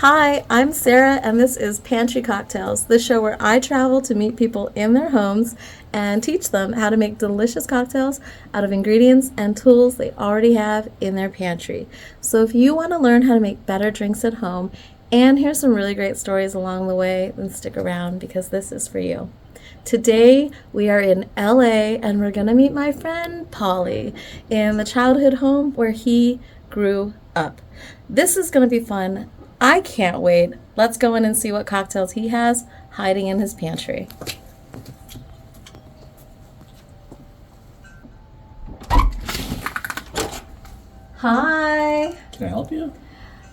Hi, I'm Sarah, and this is Pantry Cocktails, the show where I travel to meet people in their homes and teach them how to make delicious cocktails out of ingredients and tools they already have in their pantry. So if you want to learn how to make better drinks at home and hear some really great stories along the way, then stick around because this is for you. Today we are in LA and we're going to meet my friend Pauly in the childhood home where he grew up. This is going to be fun. I can't wait. Let's go in and see what cocktails he has hiding in his pantry. Hi. Can I help you?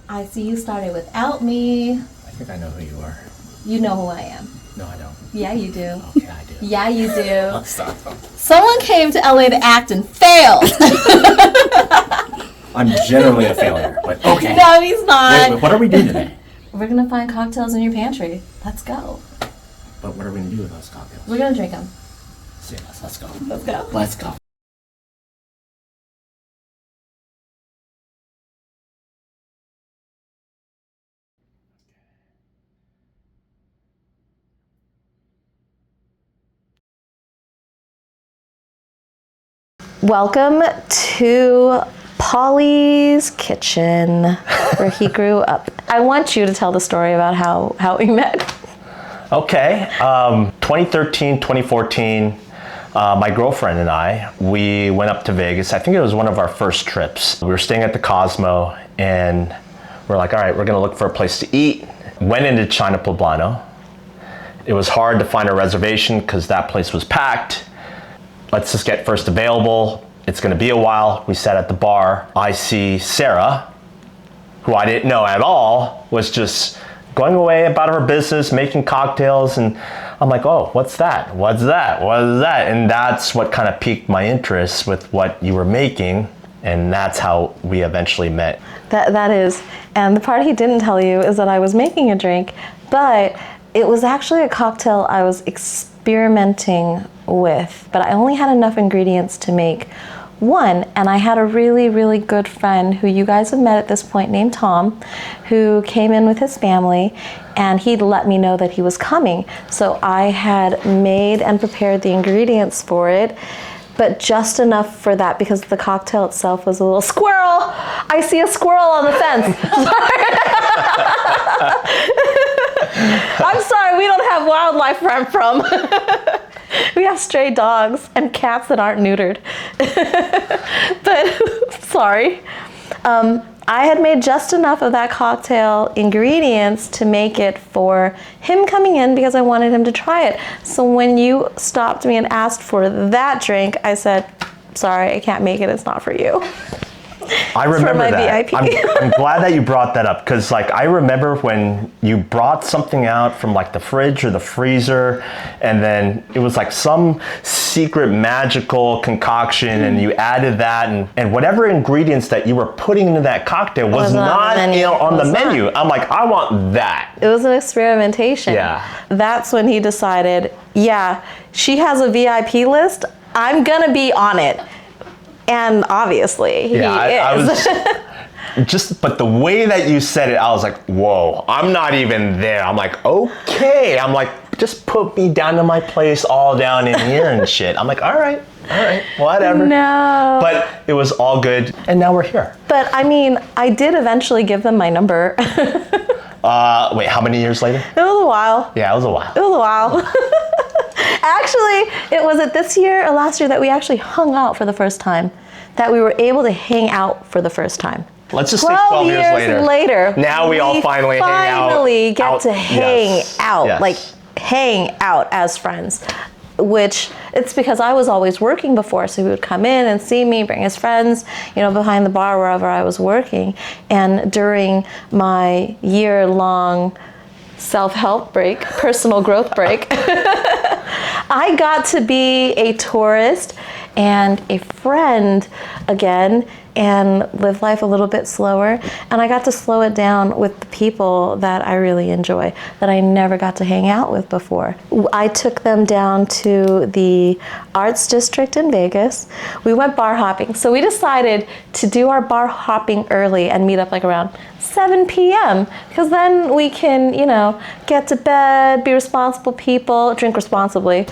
I see you started without me. I think I know who you are. You know who I am. No, I don't. Yeah, you do. Okay, I do. Yeah, you do. Stop. Someone came to LA to act and failed. I'm generally a failure, but okay. No, he's not. Wait, what are we doing today? We're going to find cocktails in your pantry. Let's go. But what are we going to do with those cocktails? We're going to drink them. See us. Let's go. Let's go. Let's go. Welcome to Pauly's kitchen, where he grew up. I want you to tell the story about how we met. Okay, 2013, 2014, my girlfriend and I, we went up to Vegas. I think it was one of our first trips. We were staying at the Cosmo and we're like, all right, we're gonna look for a place to eat. Went into China Poblano. It was hard to find a reservation because that place was packed. Let's just get first available. It's gonna be a while. We sat at the bar. I see Sarah, who I didn't know at all, was just going away about her business, making cocktails, and I'm like, oh, what's that? What's that? What is that? And that's what kind of piqued my interest with what you were making, and that's how we eventually met. That is, and the part he didn't tell you is that I was making a drink, but it was actually a cocktail I was experimenting with, but I only had enough ingredients to make one, and I had a really, really good friend who you guys have met at this point named Tom, who came in with his family, and he'd let me know that he was coming. So I had made and prepared the ingredients for it, but just enough for that because the cocktail itself was a little squirrel. I see a squirrel on the fence. I'm sorry, we don't have wildlife where I'm from. We have stray dogs and cats that aren't neutered. But sorry. I had made just enough of that cocktail ingredients to make it for him coming in because I wanted him to try it. So when you stopped me and asked for that drink, I said, sorry, I can't make it. It's not for you. I remember that. VIP. I'm glad that you brought that up because I remember when you brought something out from the fridge or the freezer, and then it was like some secret magical concoction and you added that and whatever ingredients that you were putting into that cocktail was not on the menu. I'm like, I want that. It was an experimentation. Yeah. That's when he decided, yeah, she has a VIP list. I'm gonna be on it. And obviously, he is. I was but the way that you said it, I was like, whoa, I'm not even there. I'm like, okay. I'm like, just put me down to my place, all down in here and shit. I'm like, all right, whatever. No. But it was all good, and now we're here. But I mean, I did eventually give them my number. Wait, how many years later? It was a while. Yeah, it was a while. It was a while. Actually, it was at this year or last year that we actually hung out for the first time, that we were able to hang out for the first time. Let's just say 12 years later. Now we all finally hang out. Finally get to hang out, yes. like hang out as friends. Which it's because I was always working before, so he would come in and see me, bring his friends, behind the bar wherever I was working. And during my year-long self-help break, personal growth break, I got to be a tourist and a friend again and live life a little bit slower. And I got to slow it down with the people that I really enjoy, that I never got to hang out with before. I took them down to the Arts District in Vegas. We went bar hopping. So we decided to do our bar hopping early and meet up like around 7 p.m. because then we can, you know, get to bed, be responsible people, drink responsibly,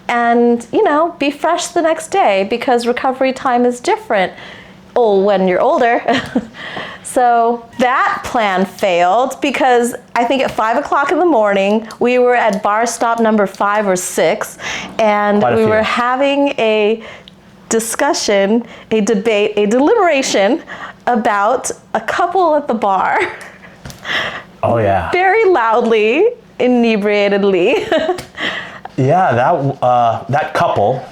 and, you know, be fresh the next day because recovery time is different when you're older. So that plan failed because I think at 5 o'clock in the morning, we were at bar stop number 5 or 6, and we were having a discussion, a debate, a deliberation about a couple at the bar. Oh yeah. Very loudly, inebriatedly. Yeah, that couple.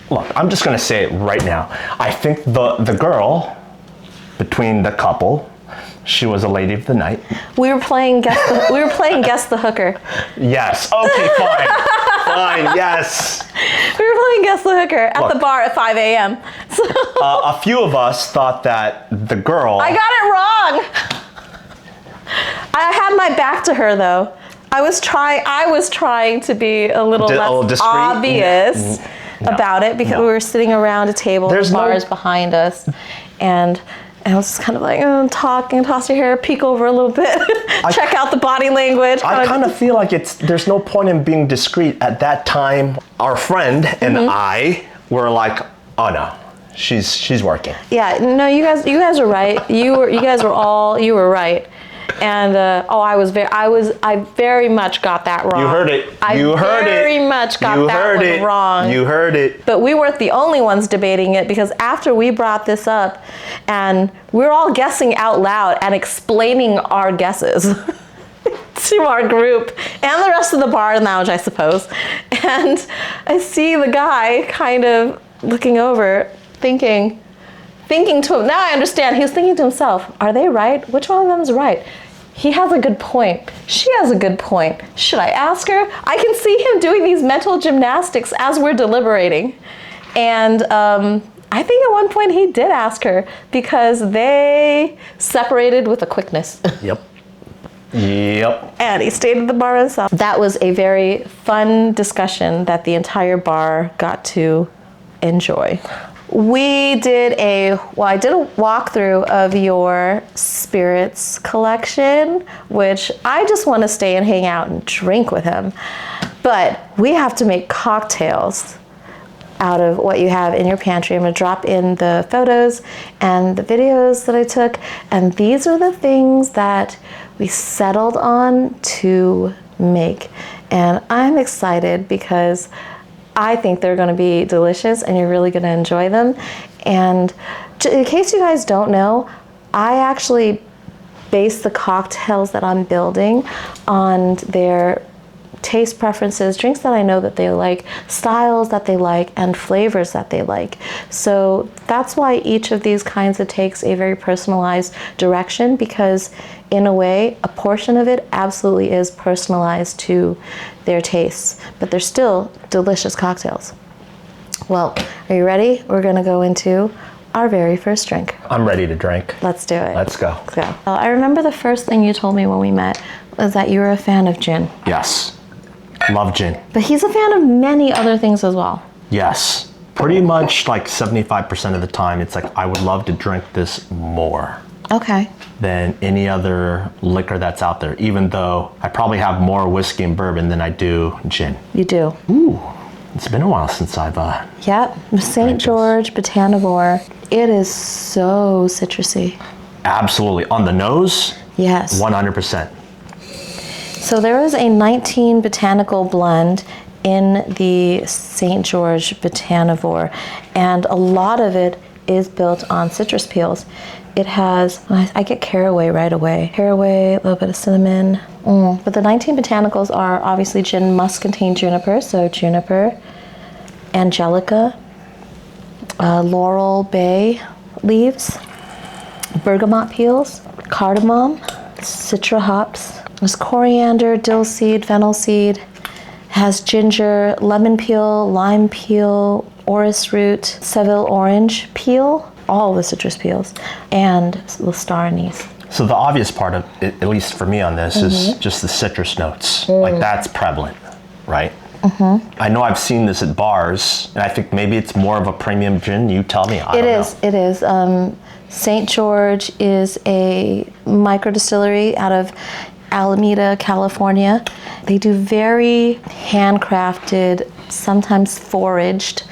Look, I'm just gonna say it right now. I think the girl between the couple, she was a lady of the night. We were playing Guess the Hooker. Yes. Okay. Fine. Fine. Yes. We were playing Guess the Hooker at the bar at 5 a.m. So a few of us thought that the girl. I got it wrong. I had my back to her though. I was trying to be a little less obvious about it because we were sitting around a table with bars behind us, and I was just kind of like talking, toss your hair, peek over a little bit, check out the body language. I kind of feel like there's no point in being discreet at that time. Our friend and I were like, oh no, she's working. Yeah, no, you guys are right. You were right. And I very much got that wrong. You heard it. I very much got that one wrong. You heard it. But we weren't the only ones debating it, because after we brought this up, and we're all guessing out loud and explaining our guesses to our group and the rest of the bar and lounge, I suppose. And I see the guy kind of looking over, thinking to him, now I understand, he was thinking to himself, are they right? Which one of them is right? He has a good point. She has a good point. Should I ask her? I can see him doing these mental gymnastics as we're deliberating. And I think at one point he did ask her, because they separated with a quickness. Yep. And he stayed at the bar himself. That was a very fun discussion that the entire bar got to enjoy. I did a walkthrough of your spirits collection, which I just want to stay and hang out and drink with him. But we have to make cocktails out of what you have in your pantry. I'm going to drop in the photos and the videos that I took. And these are the things that we settled on to make. And I'm excited because I think they're going to be delicious and you're really going to enjoy them. And in case you guys don't know, I actually base the cocktails that I'm building on their taste preferences, drinks that I know that they like, styles that they like, and flavors that they like. So that's why each of these kinds of takes a very personalized direction, because in a way, a portion of it absolutely is personalized to their tastes, but they're still delicious cocktails. Well, are you ready? We're gonna go into our very first drink. I'm ready to drink. Let's do it. Let's go. Let's go. I remember the first thing you told me when we met was that you were a fan of gin. Yes, love gin. But he's a fan of many other things as well. Yes, pretty much like 75% of the time, it's like, I would love to drink this more. Okay. Than any other liquor that's out there, even though I probably have more whiskey and bourbon than I do gin. You do. Ooh, it's been a while since I've Yep, St. George Botanivore. It is so citrusy. Absolutely. On the nose? Yes. 100%. So there is a 19 botanical blend in the St. George Botanivore, and a lot of it is built on citrus peels. It has, I get caraway right away. Caraway, a little bit of cinnamon. But the 19 botanicals are obviously gin must contain juniper, so juniper, angelica, laurel bay leaves, bergamot peels, cardamom, citra hops. There's coriander, dill seed, fennel seed, Has ginger, lemon peel, lime peel, orris root, Seville orange peel, all the citrus peels, and the star anise. So the obvious part of it, at least for me on this, is just the citrus notes. Like that's prevalent, right? I know I've seen this at bars, and I think maybe it's more of a premium gin. You tell me. I don't know. It is. St. George is a micro distillery out of Alameda, California. They do very handcrafted, sometimes foraged,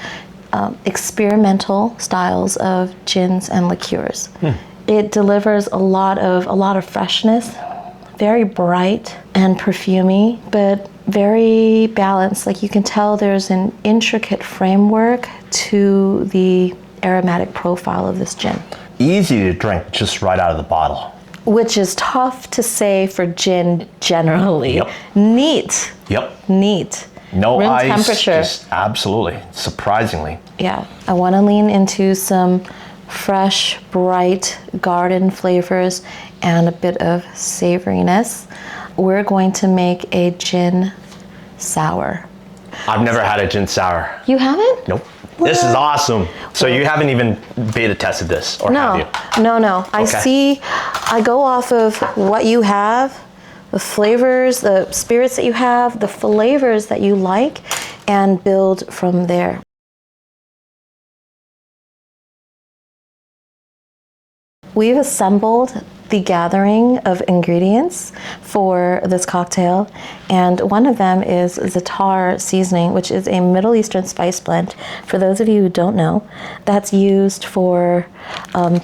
experimental styles of gins and liqueurs. It delivers a lot of freshness, very bright and perfumey, but very balanced. Like you can tell there's an intricate framework to the aromatic profile of this gin. Easy to drink just right out of the bottle. Which is tough to say for gin generally. Yep. Neat. Yep. Neat. No Room ice. temperature. Just absolutely. Surprisingly. Yeah. I want to lean into some fresh, bright garden flavors and a bit of savoriness. We're going to make a gin sour. I've never had a gin sour. You haven't? Nope. This is awesome. So you haven't even beta tested this, or have you? No. I go off of what you have, the flavors, the spirits that you have, the flavors that you like, and build from there. We've assembled the gathering of ingredients for this cocktail, and one of them is Za'atar seasoning, which is a Middle Eastern spice blend. For those of you who don't know, that's used for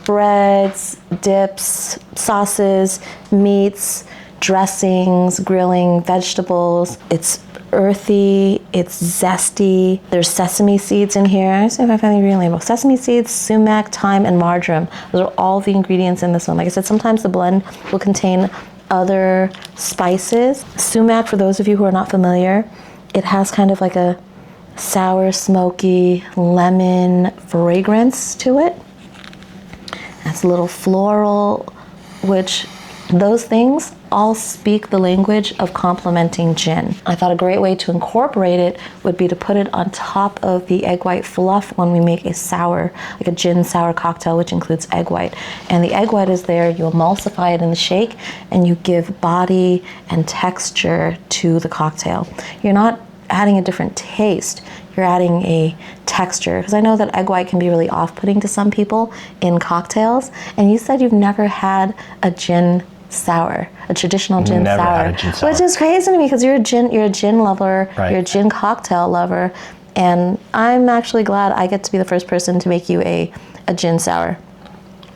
breads, dips, sauces, meats, dressings, grilling, vegetables. It's earthy, it's zesty. There's sesame seeds in here. I see if I find the ingredient label. Sesame seeds, sumac, thyme, and marjoram. Those are all the ingredients in this one. Like I said, sometimes the blend will contain other spices. Sumac, for those of you who are not familiar, it has kind of like a sour, smoky, lemon fragrance to it. It's a little floral, which those things all speak the language of complementing gin. I thought a great way to incorporate it would be to put it on top of the egg white fluff when we make a sour, like a gin sour cocktail, which includes egg white. And the egg white is there, you emulsify it in the shake, and you give body and texture to the cocktail. You're not adding a different taste, you're adding a texture. Because I know that egg white can be really off-putting to some people in cocktails. And you said you've never had a gin sour, a traditional gin Never sour, had a gin sour. which is crazy to me because you're a gin lover, Right. you're a gin cocktail lover, and I'm actually glad I get to be the first person to make you a gin sour.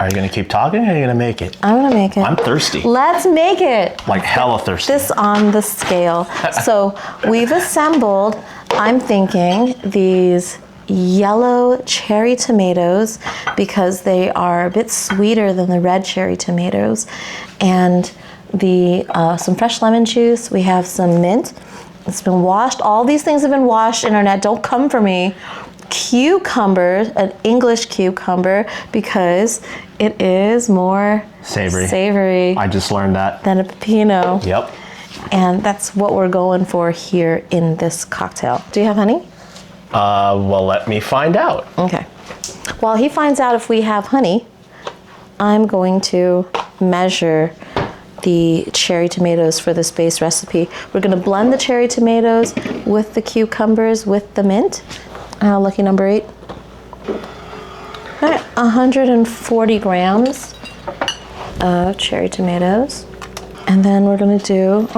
Are you going to keep talking, or are you going to make it? I'm gonna make it. I'm thirsty. Let's make it. Like hella thirsty. This on the scale. So we've assembled, I'm thinking, these yellow cherry tomatoes because they are a bit sweeter than the red cherry tomatoes, and some fresh lemon juice. We have some mint. It's been washed. All these things have been washed. Internet, don't come for me. Cucumber, an English cucumber, because it is more savory I just learned that. than a pepino. Yep. And that's what we're going for here in this cocktail. Do you have honey? Well, let me find out. Okay. While he finds out if we have honey, I'm going to measure the cherry tomatoes for this base recipe. We're going to blend the cherry tomatoes with the cucumbers with the mint. Lucky number 8. All right, 140 grams of cherry tomatoes. And then we're going to do...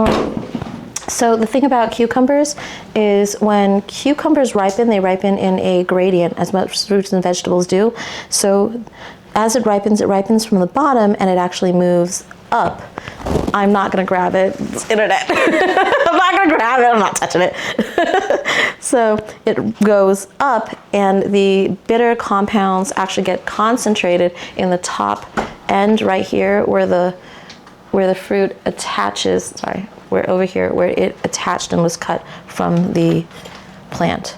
So the thing about cucumbers is when cucumbers ripen, they ripen in a gradient, as most fruits and vegetables do. So as it ripens from the bottom, and it actually moves up. I'm not gonna grab it, it's internet. I'm not gonna grab it, I'm not touching it. So it goes up, and the bitter compounds actually get concentrated in the top end right here where the fruit attaches, where it attached and was cut from the plant.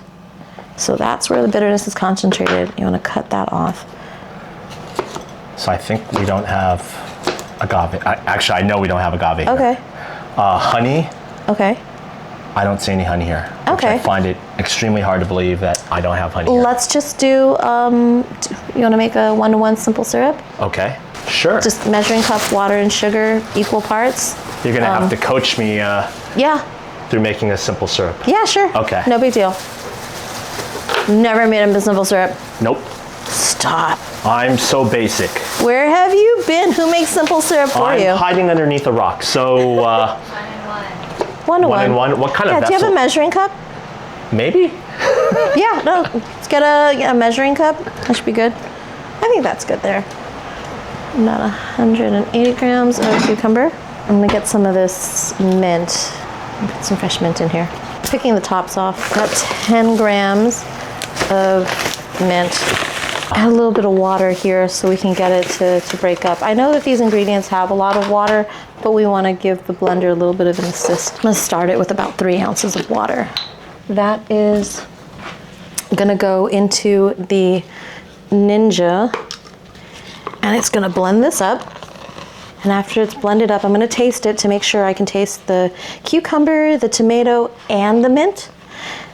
So that's where the bitterness is concentrated. You want to cut that off. So I think we don't have agave. Actually, I know we don't have agave. Okay. Honey. Okay. I don't see any honey here. Which Okay. I find it extremely hard to believe that I don't have honey here. Let's just do, you want to make a 1-to-1 simple syrup? Okay, sure. Just measuring cup water and sugar, equal parts. You're gonna have to coach me Yeah, through making a simple syrup. yeah, sure. Okay. No big deal. Never made a simple syrup. Nope. Stop. I'm so basic. Where have you been? Who makes simple syrup for I'm you? hiding underneath a rock. So, 1-to-1. 1-in-1. What kind of Yeah, do you have vessel? a measuring cup? Maybe? Yeah, no. Let's get a measuring cup. That should be good. I think that's good there. About 180 grams of cucumber. I'm gonna get some of this mint. Put some fresh mint in here. Picking the tops off. Got 10 grams of mint. Add a little bit of water here so we can get it to break up. I know that these ingredients have a lot of water, but we want to give the blender a little bit of an assist. I'm gonna start it with about 3 ounces of water. That is gonna go into the Ninja, and it's gonna blend this up. And after it's blended up, I'm gonna taste it to make sure I can taste the cucumber, the tomato, and the mint.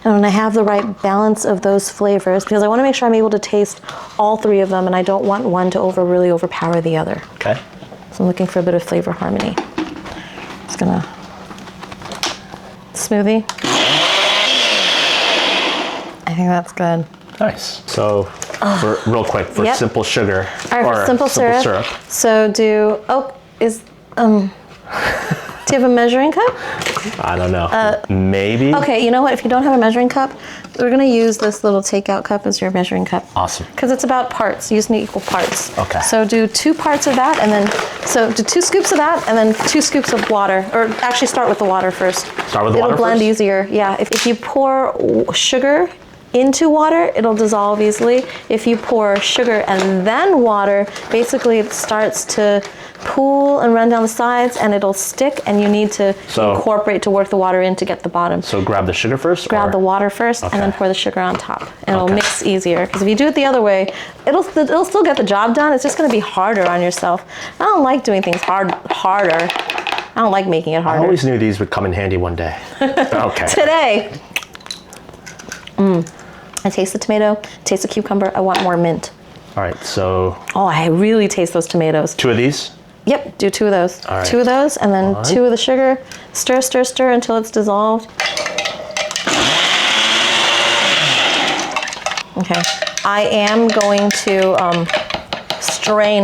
And when I have the right balance of those flavors, because I want to make sure I'm able to taste all 3 of them, and I don't want one to really overpower the other. Okay. So I'm looking for a bit of flavor harmony. Just gonna smoothie. I think that's good. Nice. So, real quick, for Yep. simple sugar, All right, for simple syrup. So do do you have a measuring cup? I don't know. Maybe? Okay, you know what? If you don't have a measuring cup, we're gonna use this little takeout cup as your measuring cup. Awesome. Because it's about parts. You just need equal parts. Okay. So do 2 parts of that, and then do 2 scoops of that, and then 2 scoops of water. Or actually, start with the water first. Start with the water It'll blend first? easier. Yeah. If you pour sugar into water, it'll dissolve easily. If you pour sugar and then water, basically it starts to pool and run down the sides, and it'll stick, and you need to incorporate to work the water in to get the bottom. So grab the sugar first? Grab the water first, and then pour the sugar on top. And it'll mix easier. Because if you do it the other way, it'll still get the job done. It's just going to be harder on yourself. I don't like doing things harder. I don't like making it harder. I always knew these would come in handy one day. Okay. Today. I taste the tomato, taste the cucumber. I want more mint. All right, so... Oh, I really taste those tomatoes. 2 of these? Yep, do 2 of those. All right. 2 of those, and then 2 of the sugar. Stir, stir, stir until it's dissolved. Okay. I am going to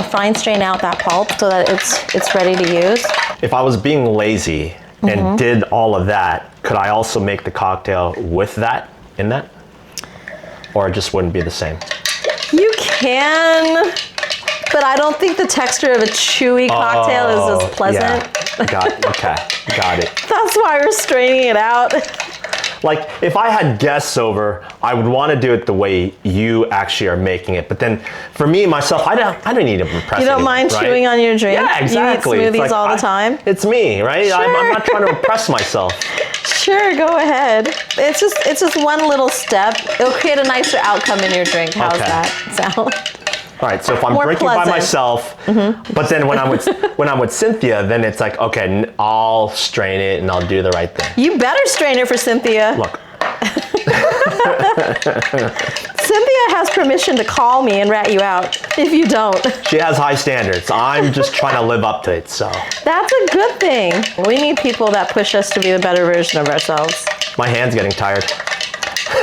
fine strain out that pulp so that it's ready to use. If I was being lazy and did all of that, could I also make the cocktail with that in that? Or it just wouldn't be the same? You can, but I don't think the texture of a chewy cocktail is as pleasant. Yeah. Got it. That's why we're straining it out. Like, if I had guests over, I would want to do it the way you actually are making it. But then, for me, myself, I don't need to impress You don't anyone, mind right? chewing on your drink? Yeah, exactly. You eat It's smoothies like, all the time? It's me, right? Sure. I'm not trying to impress myself. Sure, go ahead. It's just one little step. It'll create a nicer outcome in your drink. How's that sound? All right, so if I'm More drinking pleasant. by myself, but then when I'm with Cynthia, then it's like, okay, I'll strain it and I'll do the right thing. You better strain it for Cynthia. Look. Cynthia has permission to call me and rat you out if you don't. She has high standards. I'm just trying to live up to it, so. That's a good thing. We need people that push us to be the better version of ourselves. My hand's getting tired.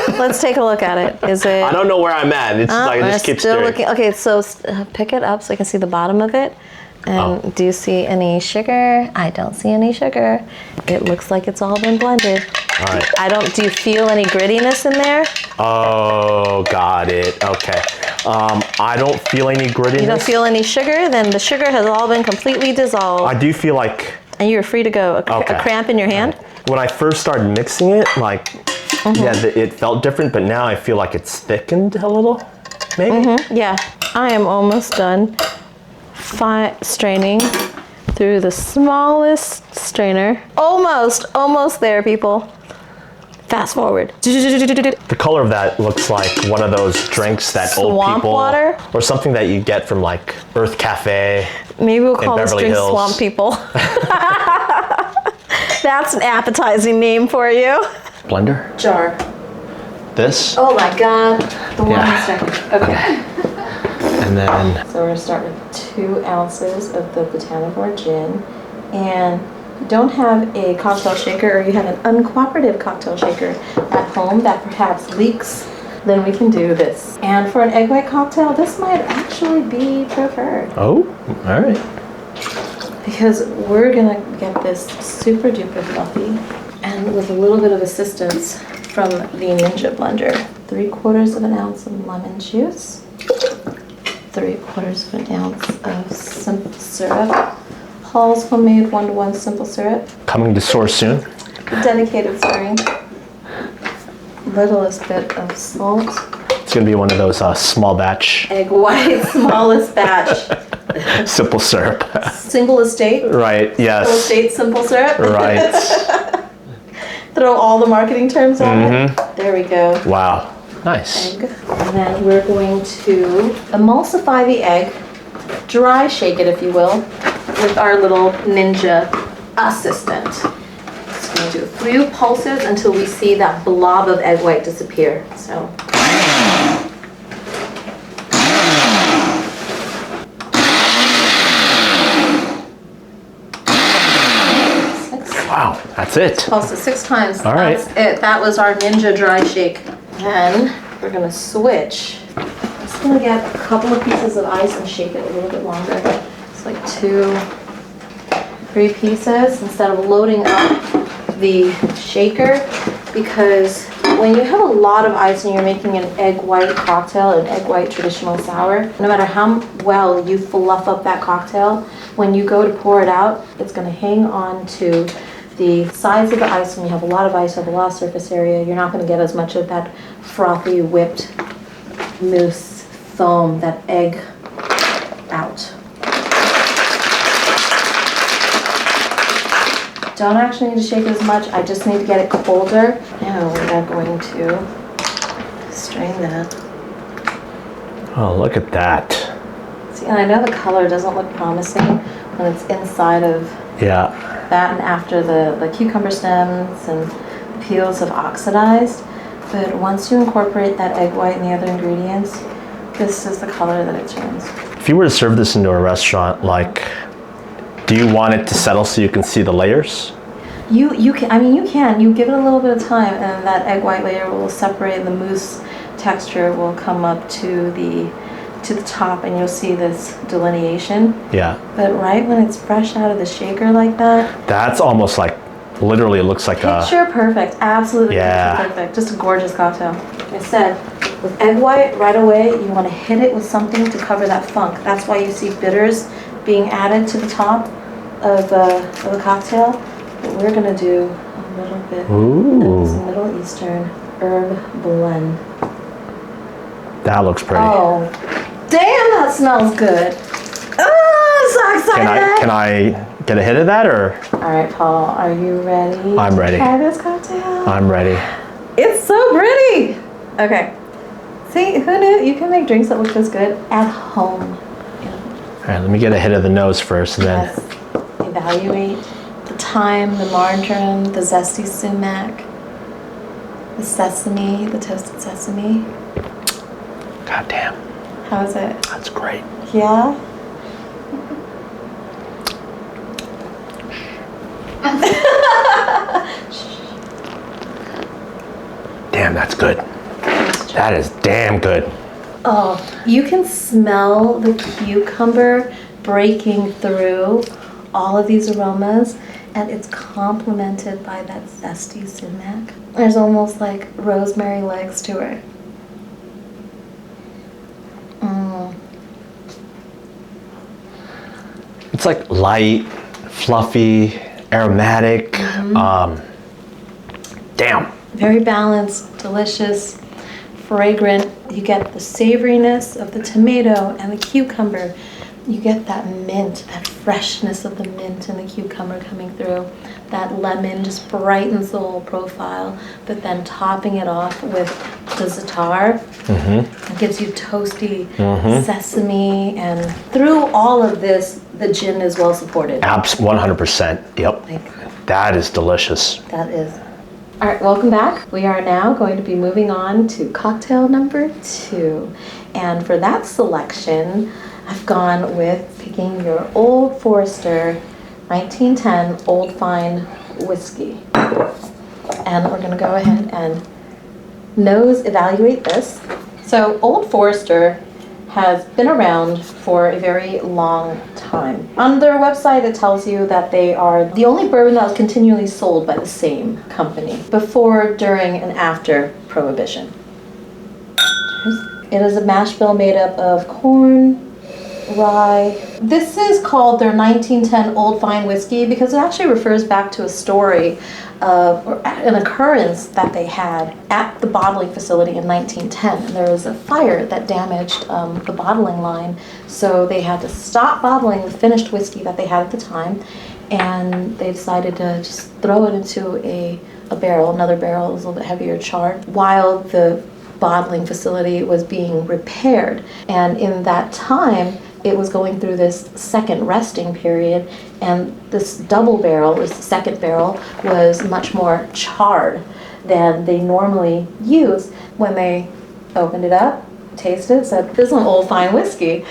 Let's take a look at it. Is it? I don't know where I'm at. It's like I just keep still stirring. looking. Okay, so pick it up so I can see the bottom of it. And do you see any sugar? I don't see any sugar. It looks like it's all been blended. All right. Do you feel any grittiness in there? Oh, got it. Okay. I don't feel any grittiness. You don't feel any sugar? Then the sugar has all been completely dissolved. I do feel like. And you're free to go. A cramp in your hand? When I first started mixing it, like, it felt different, but now I feel like it's thickened a little, maybe? Yeah, I am almost done straining through the smallest strainer. Almost there, people. Fast forward. The color of that looks like one of those drinks that old Swamp people, water? or something that you get from like Earth Cafe. Maybe we'll call this Beverly drink Hills. Swamp People. That's an appetizing name for you. Blender? Jar. This? Oh my God. The one Yeah. second. Okay. And then, So we're gonna start with 2 ounces of the Botanivore Gin. And if you don't have a cocktail shaker or you have an uncooperative cocktail shaker at home that perhaps leaks, then we can do this. And for an egg white cocktail, this might actually be preferred oh, all right. because we're gonna get this super duper fluffy and with a little bit of assistance from the Ninja blender. 3/4 of an ounce of lemon juice, 3/4 of an ounce of simple syrup, Paul's homemade 1-to-1 simple syrup, Coming to source soon. dedicated stirring, littlest bit of salt, It's gonna be one of those small batch egg white, smallest batch, simple syrup. single estate, Right, single yes. estate simple syrup. Right. Throw all the marketing terms on it. There we go. Wow. Nice. Egg. And then we're going to emulsify the egg, dry shake it if you will, with our little Ninja assistant. Just going to do a few pulses until we see that blob of egg white disappear. So. Wow, that's it. Pulse it 6 times. All right. That's it. That was our Ninja dry shake. Then we're gonna switch. I'm just gonna get a couple of pieces of ice and shake it a little bit longer. It's like 2, 3 pieces instead of loading up the shaker, because when you have a lot of ice and you're making an egg white cocktail, an egg white traditional sour, no matter how well you fluff up that cocktail, when you go to pour it out, it's gonna hang on to the sides of the ice. When you have a lot of ice, you have a lot of surface area, you're not gonna get as much of that frothy, whipped mousse foam, that egg out. Don't actually need to shake it as much, I just need to get it colder. Now we are going to strain that. Oh, look at that. See, and I know the color doesn't look promising when it's inside of Yeah. that and after the cucumber stems and the peels have oxidized. But once you incorporate that egg white and the other ingredients, this is the color that it turns. If you were to serve this into a restaurant, like, do you want it to settle so you can see the layers? You can, I mean you can, you give it a little bit of time and that egg white layer will separate and the mousse texture will come up to the top and you'll see this delineation. Yeah. But right when it's fresh out of the shaker like that, That's almost like, literally it looks like picture perfect, absolutely Yeah. picture perfect. Just a gorgeous cocktail. Like I said, with egg white, right away, you want to hit it with something to cover that funk. That's why you see bitters being added to the top of the cocktail. But we're going to do a little bit of this Ooh, Middle Eastern herb blend. that looks pretty. Oh, damn, that smells good. Oh, I'm so excited. Can I get a hit of that, or? All right, Paul, are you ready? I'm ready. To try this cocktail? I'm ready. It's so pretty. Okay. See, who knew you can make drinks that look this good at home? All right, let me get a hit of the nose first, and then. Yes. Evaluate the thyme, the marjoram, the zesty sumac, the sesame, the toasted sesame. God damn, How is it? that's great. Yeah? Damn, that's good. That is damn good. Oh, you can smell the cucumber breaking through all of these aromas, and it's complemented by that zesty sumac. There's almost like rosemary legs to it. It's like light, fluffy, aromatic. Damn. Very balanced, delicious, fragrant. You get the savoriness of the tomato and the cucumber. You get that mint, that freshness of the mint and the cucumber coming through. That lemon just brightens the whole profile, but then topping it off with the Za'atar. It gives you toasty sesame, and through all of this, the gin is well supported. 100%. Yep. Like, That is delicious. That is. All right, welcome back. We are now going to be moving on to cocktail number 2. And for that selection, I've gone with picking your Old Forester 1910 Old Fine Whiskey. And we're gonna go ahead and nose evaluate this. So Old Forester has been around for a very long time. On their website, it tells you that they are the only bourbon that was continually sold by the same company before, during, and after Prohibition. It is a mash bill made up of corn, rye. This is called their 1910 Old Fine Whiskey because it actually refers back to a story or an occurrence that they had at the bottling facility in 1910. And there was a fire that damaged the bottling line, so they had to stop bottling the finished whiskey that they had at the time, and they decided to just throw it into a barrel, another barrel, it was a little bit heavier charred, while the bottling facility was being repaired. And in that time, it was going through this second resting period, and this double barrel, this second barrel, was much more charred than they normally use. When they opened it up, tasted it, said, this is an Old Fine Whiskey.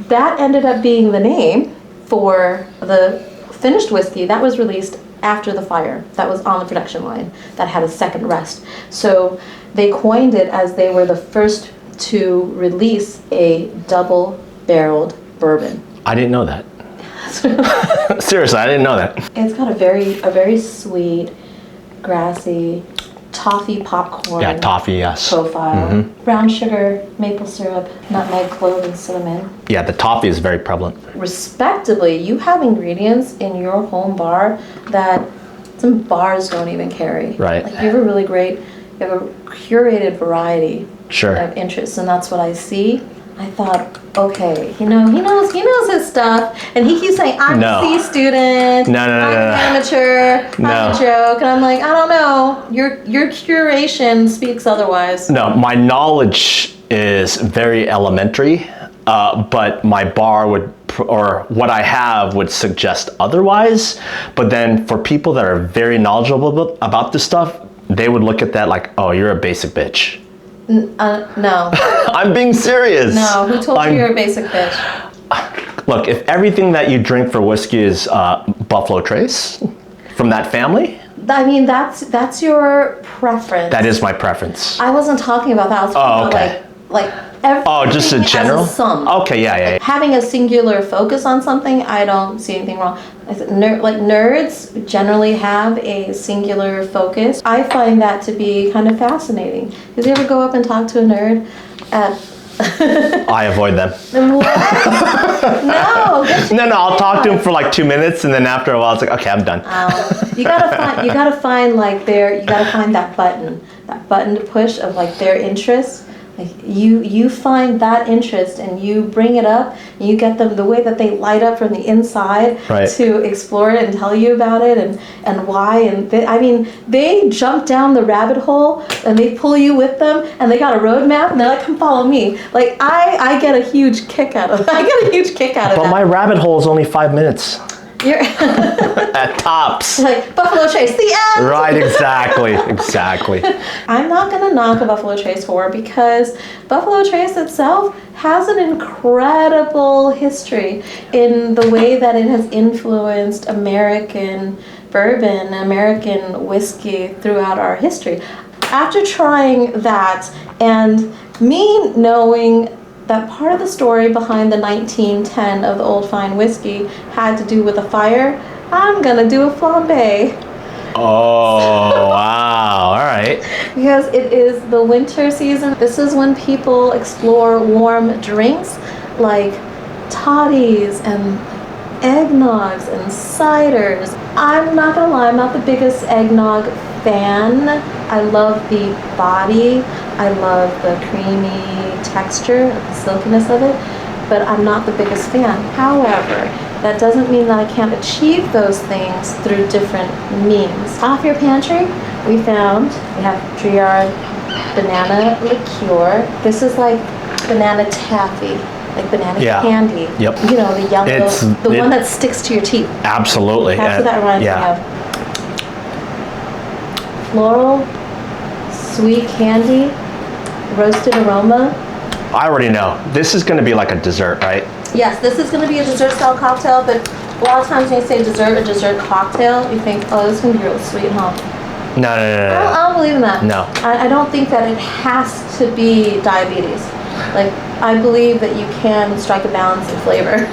That ended up being the name for the finished whiskey that was released after the fire, that was on the production line, that had a second rest. So they coined it as they were the first to release a double-barreled bourbon. I didn't know that. Seriously, I didn't know that. It's got a very sweet, grassy, toffee popcorn Yeah, toffee, yes. profile. Brown sugar, maple syrup, nutmeg, clove, and cinnamon. Yeah, the toffee is very prevalent. Respectively, you have ingredients in your home bar that some bars don't even carry. Right. Like you have a really great, you have a curated variety Sure. of interests, and that's what I see. I thought, okay, he knows his stuff, and he keeps saying, I'm No. a C student, No. I'm an amateur, No. I'm a joke, and I'm like, I don't know, your curation speaks otherwise. No, my knowledge is very elementary, but my bar would, or what I have would suggest otherwise. But then for people that are very knowledgeable about this stuff, they would look at that like, oh, you're a basic bitch. No. I'm being serious. No, who told you you're a basic bitch? Look, if everything that you drink for whiskey is Buffalo Trace from that family, I mean, that's your preference. that is my preference. I wasn't talking about that. I was talking okay. about like everything Oh, just in general? as a sum. Okay, yeah. Having a singular focus on something, I don't see anything wrong. Nerds generally have a singular focus. I find that to be kind of fascinating. Did you ever go up and talk to a nerd at I avoid them. What? No. No, I'll talk to them for like 2 minutes, and then after a while, it's like, okay, I'm done. You gotta find that button to push of like their interest. Like you find that interest and you bring it up and you get them the way that they light up from the inside Right. to explore it and tell you about it and why. And they jump down the rabbit hole and they pull you with them and they got a roadmap and they're like, come follow me. Like I get a huge kick out of that. But my rabbit hole is only 5 minutes You're at tops. like Buffalo Trace, the end. Right, exactly. I'm not going to knock a Buffalo Trace 4 because Buffalo Trace itself has an incredible history in the way that it has influenced American bourbon, American whiskey throughout our history. After trying that and me knowing that part of the story behind the 1910 of the Old Fine Whiskey had to do with a fire, I'm going to do a flambe. Oh, wow. All right. Because it is the winter season. This is when people explore warm drinks like toddies and eggnogs and ciders. I'm not gonna lie, I'm not the biggest eggnog fan. I love the body. I love the creamy texture, the silkiness of it, but I'm not the biggest fan. However, that doesn't mean that I can't achieve those things through different means. Off your pantry, we have Drillaud banana liqueur. This is like banana taffy, like banana candy. Yep. You know, the yellow, one that sticks to your teeth. Absolutely. That's what that reminds me of. floral, sweet candy, roasted aroma. I already know. This is going to be like a dessert, right? Yes, this is going to be a dessert style cocktail, but a lot of times when you say dessert, a dessert cocktail, you think, oh, this is going to be real sweet, huh? No. I don't believe in that. No. I don't think that it has to be diabetes. Like, I believe that you can strike a balance in flavor.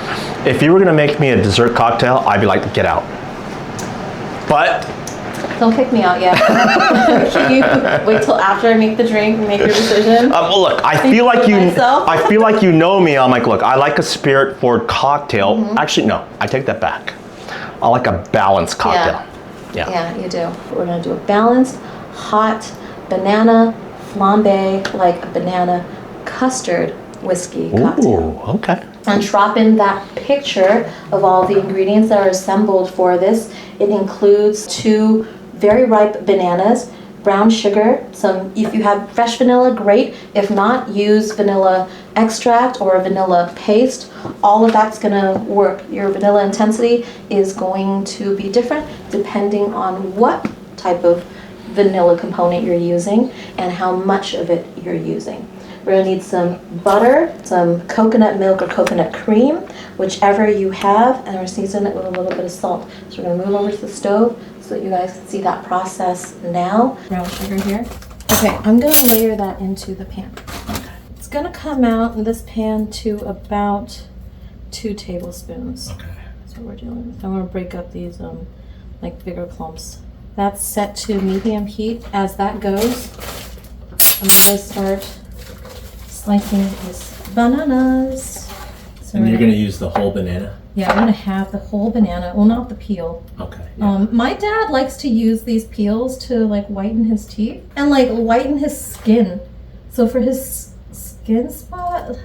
If you were going to make me a dessert cocktail, I'd be like, get out. But Don't kick me out yet. Can you wait till after I make the drink and make your decision? well, look, I feel like myself? I feel like you know me. I'm like, look, I like a spirit-forward cocktail. Actually, no, I take that back. I like a balanced cocktail. Yeah, you do. We're gonna do a balanced, hot, banana flambe, like a banana custard whiskey cocktail. Ooh, okay. And drop in that picture of all the ingredients that are assembled for this. It includes 2 very ripe bananas, brown sugar, some, if you have fresh vanilla, great. If not, use vanilla extract or a vanilla paste. All of that's gonna work. Your vanilla intensity is going to be different depending on what type of vanilla component you're using and how much of it you're using. We're gonna need some butter, some coconut milk or coconut cream, whichever you have, and we're seasoning it with a little bit of salt. So we're gonna move over to the stove so that you guys can see that process now. Brown sugar here. Okay, I'm gonna layer that into the pan. It's gonna come out in this pan to about 2 tablespoons. Okay. That's what we're dealing with. I'm gonna break up these like bigger clumps. That's set to medium heat. As that goes, I'm gonna start slicing these bananas. So And you're gonna use the whole banana? Yeah, I'm gonna have the whole banana. Well, not the peel. Okay. Yeah. My dad likes to use these peels to like whiten his teeth and like whiten his skin. So for his skin spot,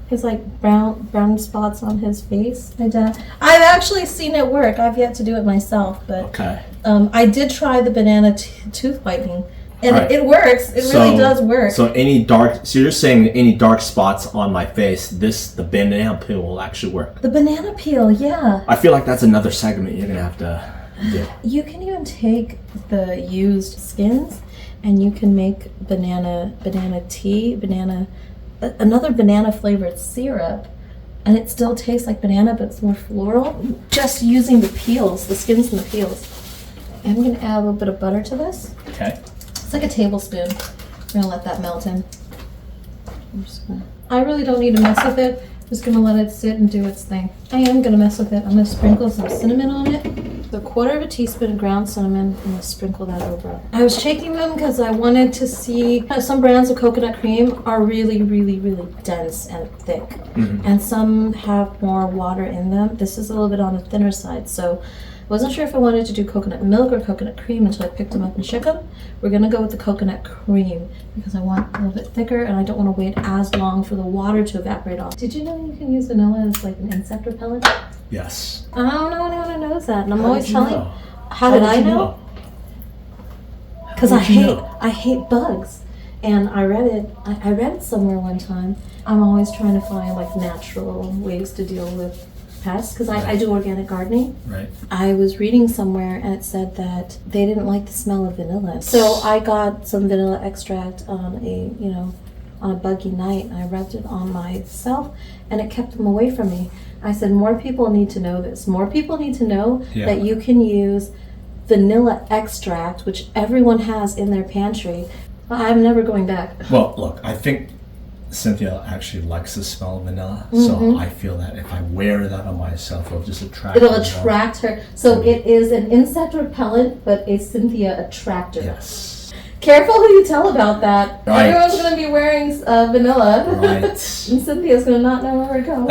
his like brown spots on his face, my dad. I've actually seen it work. I've yet to do it myself, but Okay. I did try the banana tooth whitening. And Right. it works. It really does work. So you're saying any dark spots on my face, the banana peel will actually work. The banana peel, yeah. I feel like that's another segment you're gonna have to do. You can even take the used skins and you can make banana tea, another banana flavored syrup, and it still tastes like banana, but it's more floral. Just using the peels, the skins and the peels. And I'm gonna add a little bit of butter to this. Okay. It's like a tablespoon. We're gonna let that melt in. I really don't need to mess with it. I'm just gonna let it sit and do its thing. I am gonna mess with it. I'm gonna sprinkle some cinnamon on it. So 1/4 teaspoon of ground cinnamon. I'm gonna sprinkle that over. I was shaking them because I wanted to see, some brands of coconut cream are really, really, really dense and thick. Mm-hmm. And some have more water in them. This is a little bit on the thinner side. So I wasn't sure if I wanted to do coconut milk or coconut cream until I picked them up and shook them. We're gonna go with the coconut cream because I want a little bit thicker and I don't want to wait as long for the water to evaporate off. Did you know you can use vanilla as like an insect repellent? Yes. I don't know anyone who knows that, and I'm How always did you telling. know? How did I you know? Because How did you know? I hate bugs, and I read it somewhere one time. I'm always trying to find like natural ways to deal with pests because I do organic gardening. Right. I was reading somewhere and it said that they didn't like the smell of vanilla. So I got some vanilla extract on a buggy night and I rubbed it on myself and it kept them away from me. I said, more people need to know this. More people need to know that you can use vanilla extract, which everyone has in their pantry. I'm never going back. Well, look, I think Cynthia actually likes the smell of vanilla, so I feel that if I wear that on myself, it'll just attract It'll her attract her. So it is an insect repellent, but a Cynthia attractor. Yes. Careful who you tell about that. Right. Everyone's going to be wearing vanilla. Right. And Cynthia's going to not know where we're going.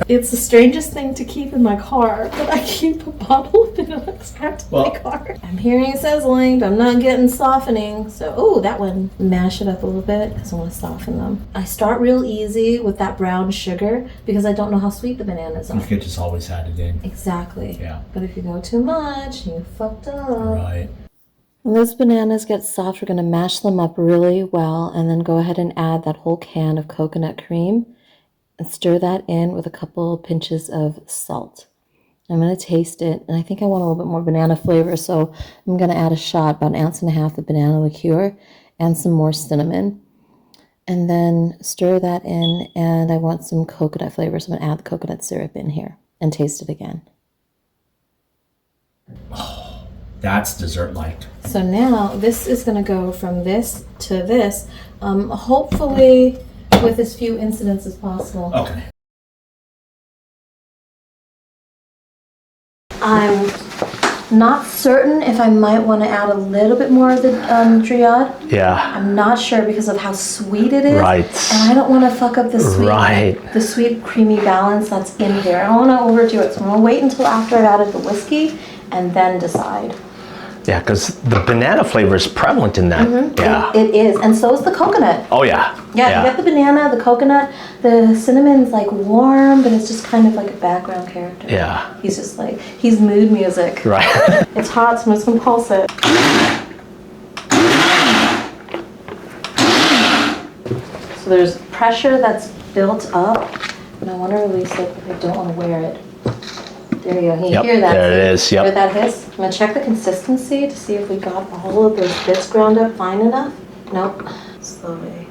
It's the strangest thing to keep in my car, but I keep a bottle of vanilla extract in my car. I'm hearing sizzling, but I'm not getting softening. So, that one. Mash it up a little bit because I want to soften them. I start real easy with that brown sugar because I don't know how sweet the bananas are. You could just always add it in. Exactly. Yeah. But if you go too much, you fucked up. Right. When those bananas get soft, we're going to mash them up really well and then go ahead and add that whole can of coconut cream and stir that in with a couple pinches of salt. I'm going to taste it, and I think I want a little bit more banana flavor, so I'm going to add a shot, about 1.5 ounces of banana liqueur and some more cinnamon. And then stir that in, and I want some coconut flavor, so I'm going to add the coconut syrup in here and taste it again. Oh, that's dessert-like. So now this is going to go from this to this, hopefully with as few incidents as possible. Okay. I'm not certain if I might want to add a little bit more of the Drillaud. Yeah. I'm not sure because of how sweet it is. Right. And I don't want to fuck up the sweet, Right. the sweet creamy balance that's in here. I don't want to overdo it, so I'm going to wait until after I've added the whiskey and then decide. Yeah, because the banana flavor is prevalent in that. Mm-hmm. Yeah. It is, and so is the coconut. Oh, yeah. Yeah, you get the banana, the coconut, the cinnamon's like warm, but it's just kind of like a background character. Yeah. He's just like, he's mood music. Right. It's hot, so I'm just gonna pulse it. So there's pressure that's built up, and I want to release it, but I don't want to wear it. There you go. You Yep, hear that? there it is, yep. Hear that hiss? I'm gonna check the consistency to see if we got all of those bits ground up fine enough. Nope. Slowly.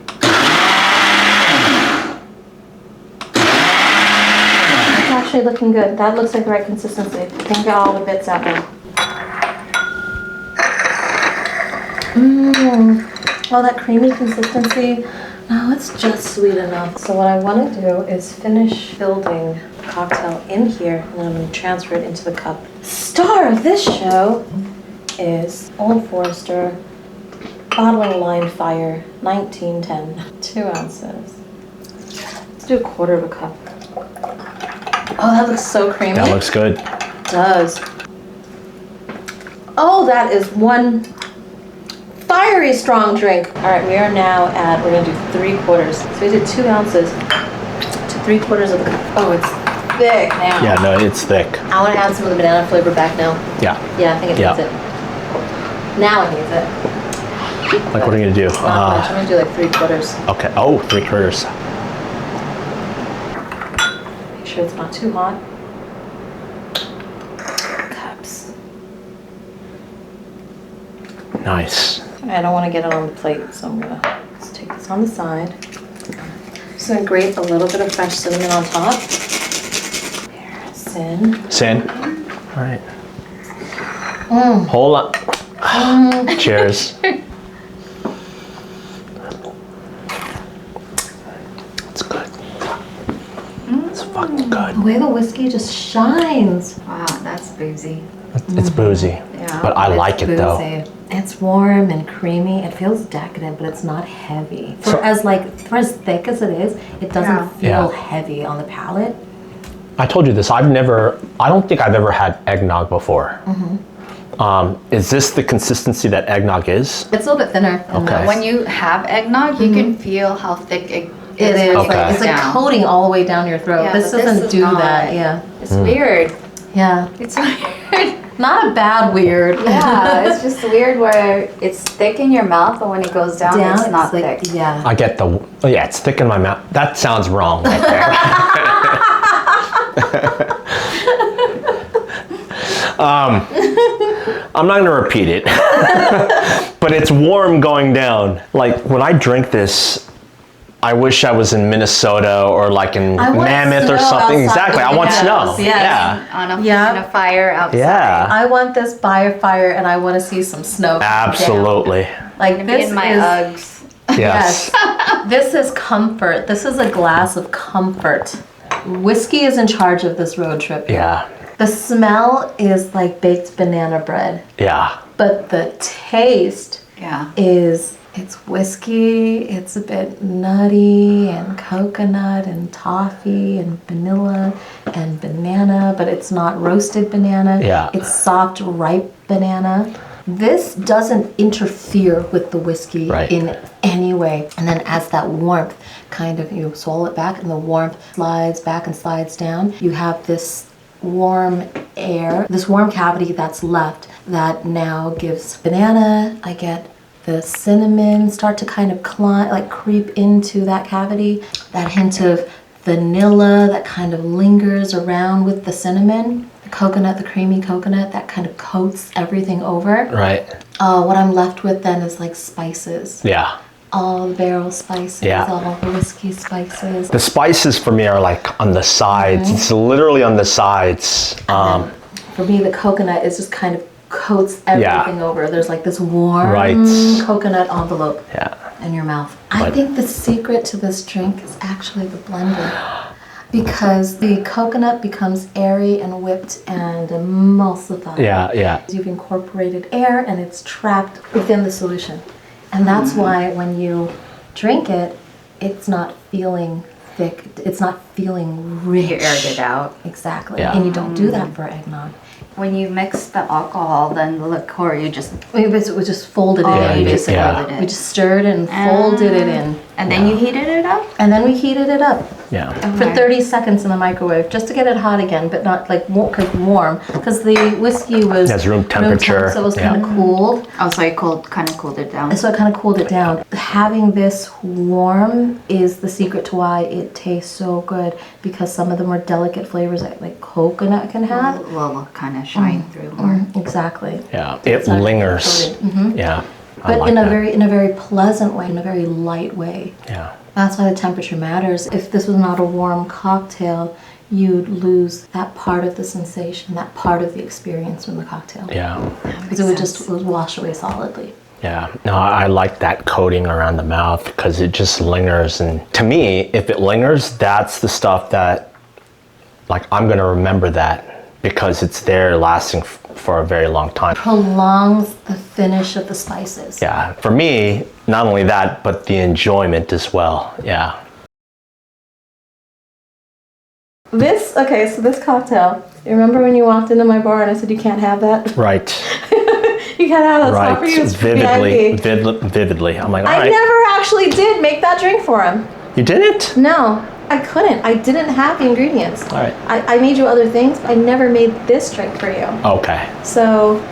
It's actually looking good. That looks like the right consistency. I think I got all the bits out now. Oh, that creamy consistency. No, it's just sweet enough. So what I want to do is finish building the cocktail in here, and then I'm going to transfer it into the cup. Star of this show is Old Forester Bottling Line Fire 1910. 2 ounces. Let's do 1/4 of a cup. Oh, that looks so creamy. That looks good. It does. Oh, that is one fiery strong drink. All right, we are now at, we're gonna do 3/4. So we did 2 ounces to 3/4 of the cup. Oh, it's thick now. Yeah, no, it's thick. I want to add some of the banana flavor back now. Yeah. Yeah, I think it Yeah. needs it. Now it needs it. Like, what are you going to do? Not much. I'm gonna do like 3/4. Okay. Oh, 3/4. Make sure it's not too hot. Cups. Nice. I don't want to get it on the plate, so I'm gonna just take this on the side. Just gonna grate a little bit of fresh cinnamon on top. Here, Sin. All right. Hold on. Cheers. It's good. It's fucking good. The way the whiskey just shines. Wow, that's boozy. It's boozy. Yeah. But I like it though. Boozy. It's warm and creamy. It feels decadent, but it's not heavy. For as thick as it is, it doesn't feel heavy on the palate. I told you this. I don't think I've ever had eggnog before. Is this the consistency that eggnog is? It's a little bit thinner. Okay. When you have eggnog, you can feel how thick it It is. Okay. Like, it's like down. coating all the way down your throat. Yeah, this but doesn't is do not. that. Yeah. It's weird. Yeah. It's weird. Not a bad weird. Yeah, it's just weird where it's thick in your mouth, but when it goes down, it's not like, thick. Yeah. I get it's thick in my mouth. That sounds wrong right there. I'm not gonna repeat it, but it's warm going down. Like when I drink this, I wish I was in Minnesota or like in Mammoth or something. Exactly, I want snow. Yes. On a, Yeah. in a fire outside. Yeah. I want this by a fire, and I want to see some snow. come Absolutely. down. Like I'm gonna this be in my is. Uggs. Yes. This is comfort. This is a glass of comfort. Whiskey is in charge of this road trip. Yeah. The smell is like baked banana bread, Yeah. but the taste Yeah. it's whiskey, it's a bit nutty and coconut and toffee and vanilla and banana, but it's not roasted banana. Yeah. It's soft, ripe banana. This doesn't interfere with the whiskey Right. in any way. And then as that warmth kind of, you swallow it back and the warmth slides back and slides down, you have this warm air, this warm cavity that's left that now gives banana. I get the cinnamon start to kind of climb, like creep into that cavity. That hint of vanilla that kind of lingers around with the cinnamon. The coconut, the creamy coconut, that kind of coats everything over. Right. What I'm left with then is like spices. Yeah. All the barrel spices, all the whiskey spices. The spices for me are like on the sides. It's literally on the sides. For me, the coconut is just kind of coats everything over. There's like this warm coconut envelope in your mouth. I think the secret to this drink is actually the blending. Because the coconut becomes airy and whipped and emulsified. Yeah. You've incorporated air and it's trapped within the solution. And that's why when you drink it, it's not feeling thick. It's not feeling rich. You aired it out. Exactly. Yeah. And you don't do that for eggnog. When you mix the alcohol, then the liqueur, you just We just folded it in. you just folded it. We just stirred and folded it in. And then you heated it up? And then we heated it up Yeah. for 30 seconds in the microwave just to get it hot again, but not like warm. Because the whiskey was Yes, room temperature. so it was kind of cooled. Oh, so you kind of cooled it down. So it kind of cooled it down. Having this warm is the secret to why it tastes so good, because some of the more delicate flavors that like coconut can have. Will kind of shine through more. Exactly. Yeah. It not lingers. coated. Yeah. I But like in that. a very pleasant way, in a very light way. Yeah. That's why the temperature matters. If this was not a warm cocktail, you'd lose that part of the sensation, that part of the experience from the cocktail. Yeah. Because it would wash away solidly. Yeah, no, I like that coating around the mouth because it just lingers. And to me, if it lingers, that's the stuff that, like, I'm going to remember that because it's there lasting for a very long time. Prolongs the finish of the spices. Yeah, for me, not only that, but the enjoyment as well. Yeah. So this cocktail, you remember when you walked into my bar and I said you can't have that? Right. You can't have that. It's not for Right. you. It's Vividly. VIP. Vividly. I'm like, all I right. never actually did make that drink for him. You didn't? No, I couldn't. I didn't have the ingredients. All right. I made you other things, but I never made this drink for you. Okay. So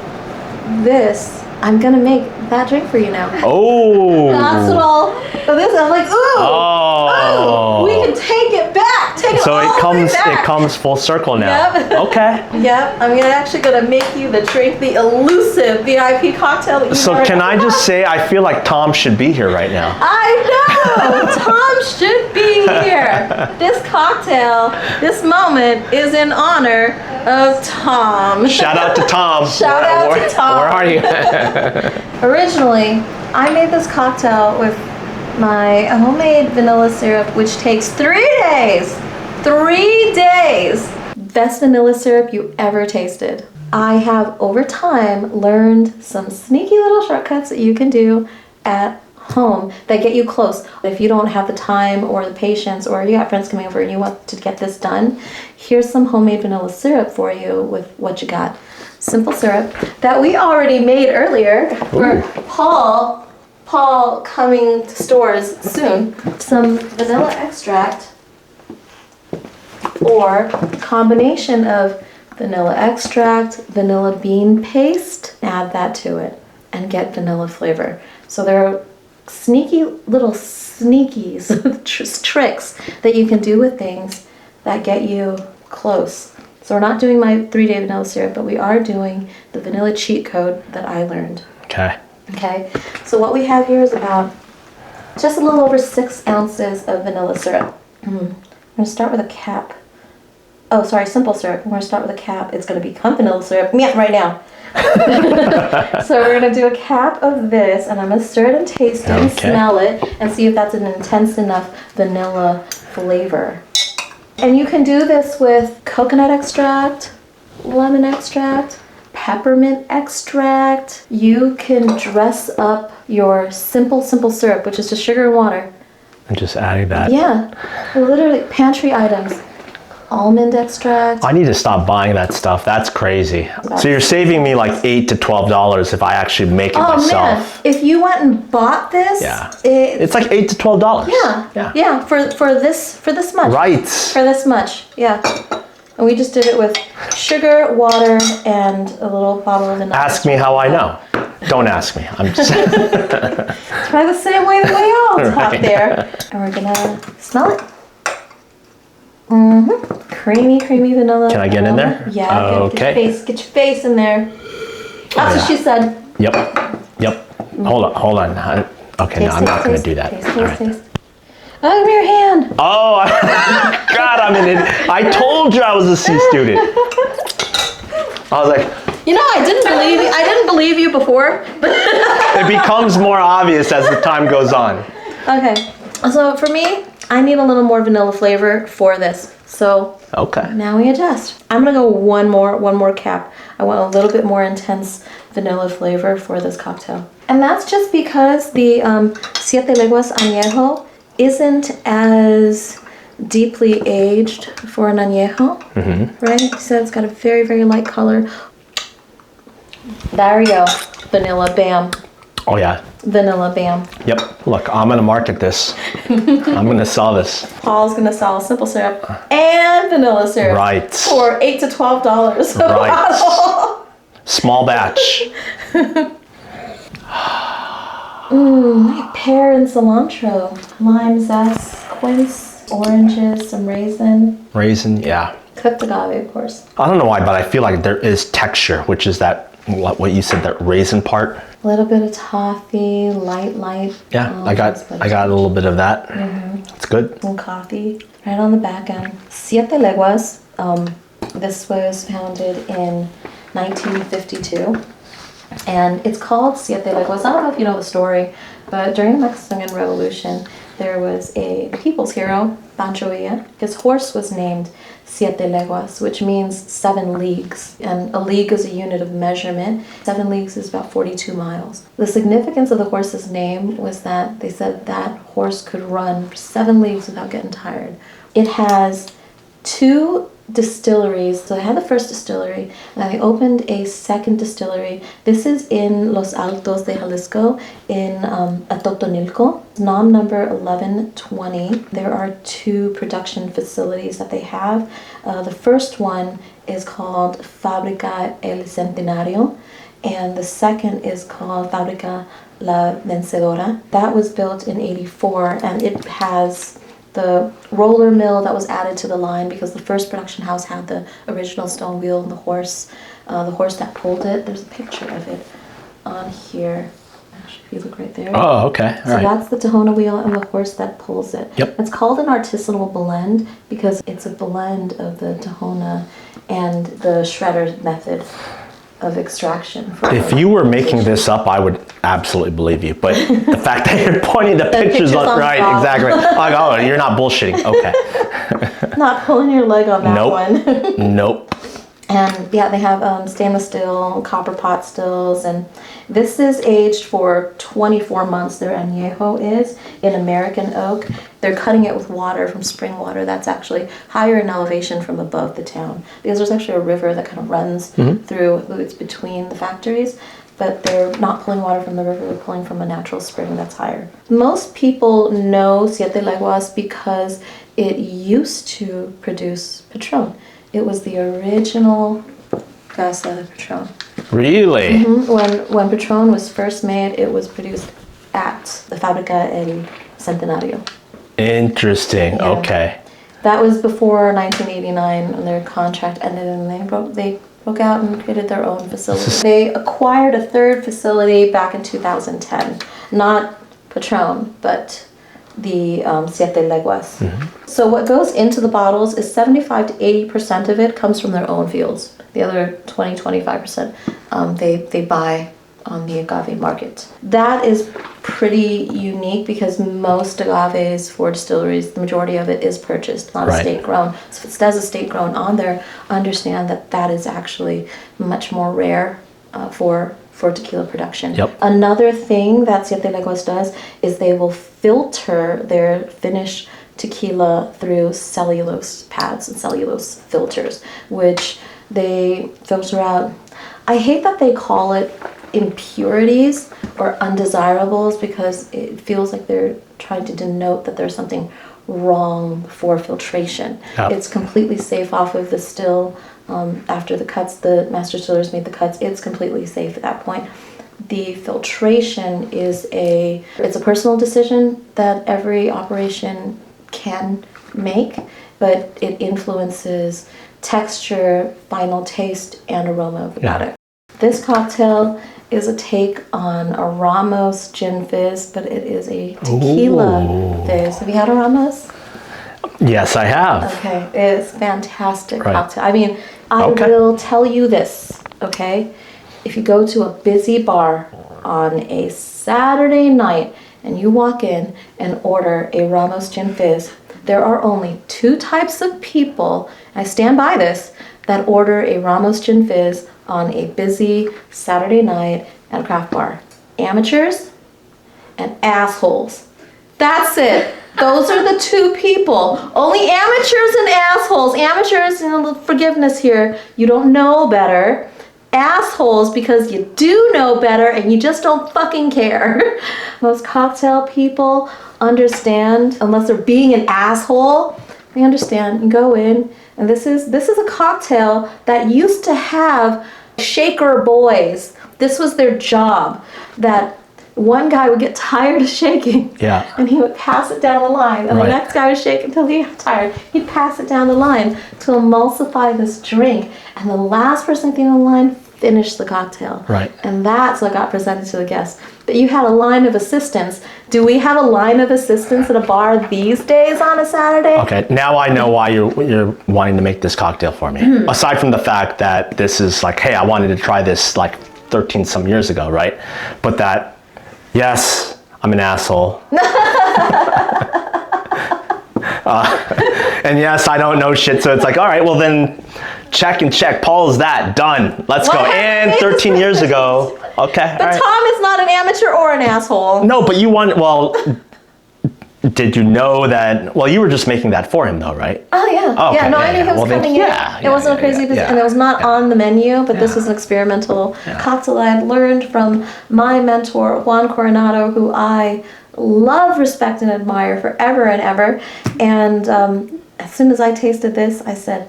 I'm gonna make that drink for you now. Oh. That's what I'm like, ooh, Oh. we can take it back. Take it So all it the way back. comes full circle now. Yep. Okay. Yep, I'm actually gonna make you drink the elusive VIP cocktail that you So can I just say, I feel like Tom should be here right now. I know! Tom should be here. This cocktail, this moment is in honor of Tom. Shout out to Tom. Shout out to Tom. Where are you? Originally, I made this cocktail with my homemade vanilla syrup, which takes 3 days. 3 days! Best vanilla syrup you ever tasted. I have, over time, learned some sneaky little shortcuts that you can do at home that get you close. If you don't have the time or the patience, or you got friends coming over and you want to get this done, here's some homemade vanilla syrup for you with what you got. Simple syrup that we already made earlier for Paul coming to stores soon. Some vanilla extract, or combination of vanilla extract, vanilla bean paste, add that to it and get vanilla flavor. So there are sneaky little tricks that you can do with things that get you close. So we're not doing my 3-day vanilla syrup, but we are doing the vanilla cheat code that I learned. Okay. Okay, so what we have here is about just a little over 6 ounces of vanilla syrup. I'm gonna start with a cap. Oh, sorry, simple syrup. I'm gonna start with a cap. It's gonna become vanilla syrup right now. So we're gonna do a cap of this, and I'm gonna stir it and taste it and smell it and see if that's an intense enough vanilla flavor. And you can do this with coconut extract, lemon extract, peppermint extract. You can dress up your simple syrup, which is just sugar and water. And just adding that. Yeah, literally pantry items. Almond extract. I need to stop buying that stuff. That's crazy. So you're saving me like $8 to $12 if I actually make it myself. Man, if you went and bought this, it's like $8 to $12. Yeah, for this much. Right. For this much, yeah. And we just did it with sugar, water, and a little bottle of vanilla. Ask me how I know. Don't ask me. I'm just. Try the same way that we all talk there. And we're gonna smell it. Creamy vanilla. Can I get in there? Yeah. Okay. Get your face in there. That's what she said. Yep. Hold on. Okay, no, I'm not going to do that. Taste. All right. Oh, give me your hand. Oh, God, I'm an idiot. I told you I was a C student. I was like, You know, I didn't believe you before. it becomes more obvious as the time goes on. Okay. So for me, I need a little more vanilla flavor for this. So Okay. now we adjust. I'm gonna go one more cap. I want a little bit more intense vanilla flavor for this cocktail. And that's just because the Siete Leguas Anejo isn't as deeply aged for an añejo, right? So it's got a very, very light color. There we go. Vanilla, bam. Oh, yeah. Vanilla, bam. Yep. Look, I'm going to market this. I'm going to sell this. Paul's gonna sell simple syrup and vanilla syrup Right. for $8 to $12 a Right. bottle. Small batch. Pear and cilantro, lime zest, quince, oranges, some Raisin, yeah. cooked agave, of course. I don't know why, but I feel like there is texture, which is that, what you said, that raisin part. A little bit of toffee, light. Yeah, I got a little bit of that. It's good. And coffee right on the back end. Siete Leguas. This was founded in 1952. And it's called Siete Leguas. I don't know if you know the story, but during the Mexican Revolution, there was a people's hero, Pancho Villa. His horse was named Siete Leguas, which means 7 leagues. And a league is a unit of measurement. 7 leagues is about 42 miles. The significance of the horse's name was that they said that horse could run for 7 leagues without getting tired. It has 2 distilleries. So they had the first distillery, and then they opened a second distillery. This is in Los Altos de Jalisco, in Atotonilco, NOM number 1120. There are 2 production facilities that they have. The first one is called Fábrica El Centenario, and the second is called Fábrica La Vencedora. That was built in 84, and it has the roller mill that was added to the line because the first production house had the original stone wheel and the horse that pulled it. There's a picture of it on here. Actually, if you look right there. Oh, okay. So that's the Tahona wheel and the horse that pulls it. Yep. It's called an artisanal blend because it's a blend of the Tahona and the shredder method of extraction. If you were making this up, I would absolutely believe you. But the fact that you're pointing the pictures on right, top. exactly. Like, oh, you're not bullshitting. Okay. Not pulling your leg on that one. Nope. And yeah, they have stainless steel, copper pot stills, and this is aged for 24 months. Their añejo is in American oak. They're cutting it with water from spring water that's actually higher in elevation from above the town because there's actually a river that kind of runs through. It's between the factories, but they're not pulling water from the river. They're pulling from a natural spring that's higher. Most people know Siete Leguas because it used to produce Patron. It was the original Casa de Patron. Really? When Patron was first made, it was produced at the Fábrica El Centenario. Interesting. Yeah. Okay. That was before 1989 when their contract ended, and they broke out and created their own facility. They acquired a 3rd facility back in 2010. Not Patron, but the Siete Leguas. So what goes into the bottles is 75 to 80% of it comes from their own fields. The other 20-25% they buy on the agave market. That is pretty unique because most agaves for distilleries, the majority of it is purchased, not estate grown. So if it says estate grown on there, understand that that is actually much more rare for tequila production. Yep. Another thing that Siete Leguas does is they will filter their finished tequila through cellulose pads and cellulose filters, which they filter out. I hate that they call it impurities or undesirables because it feels like they're trying to denote that there's something wrong before filtration. Yep. It's completely safe off of the still. After the cuts, the master distillers made the cuts, it's completely safe at that point. The filtration is it's a personal decision that every operation can make, but it influences texture, final taste, and aroma of the product. This cocktail is a take on a Ramos Gin Fizz, but it is a tequila fizz. Have you had a Ramos? Yes, I have. Okay, it's fantastic cocktail. I mean, I will tell you this, okay? If you go to a busy bar on a Saturday night and you walk in and order a Ramos Gin Fizz, there are only 2 types of people, I stand by this, that order a Ramos Gin Fizz on a busy Saturday night at a craft bar. Amateurs and assholes. That's it. Those are the 2 people. Only amateurs and assholes. Amateurs, forgiveness here. You don't know better. Assholes because you do know better and you just don't fucking care. Most cocktail people understand, unless they're being an asshole, they understand. You go in, and this is a cocktail that used to have shaker boys. This was their job. That one guy would get tired of shaking, and he would pass it down the line, and the next guy would shake until he got tired. He'd pass it down the line to emulsify this drink, and the last person at the end of the line finished the cocktail. Right. And that's what got presented to the guests. But you had a line of assistants. Do we have a line of assistants at a bar these days on a Saturday? Okay, now I know why you're wanting to make this cocktail for me. Aside from the fact that this is like, hey, I wanted to try this like 13 some years ago, right? But that, yes, I'm an asshole. And yes, I don't know shit, so it's like, all right, well then, check and check. Paul's that, done. Let's go. And 13 years ago, okay. But Tom is not an amateur or an asshole. No, but you want, well, did you know that, well, you were just making that for him though, right? Oh yeah. Oh, okay. Yeah, no, I knew he was coming in. It wasn't a crazy business, and it was not on the menu, but this was an experimental cocktail I had learned from my mentor, Juan Coronado, who I love, respect, and admire forever and ever. And as soon as I tasted this, I said,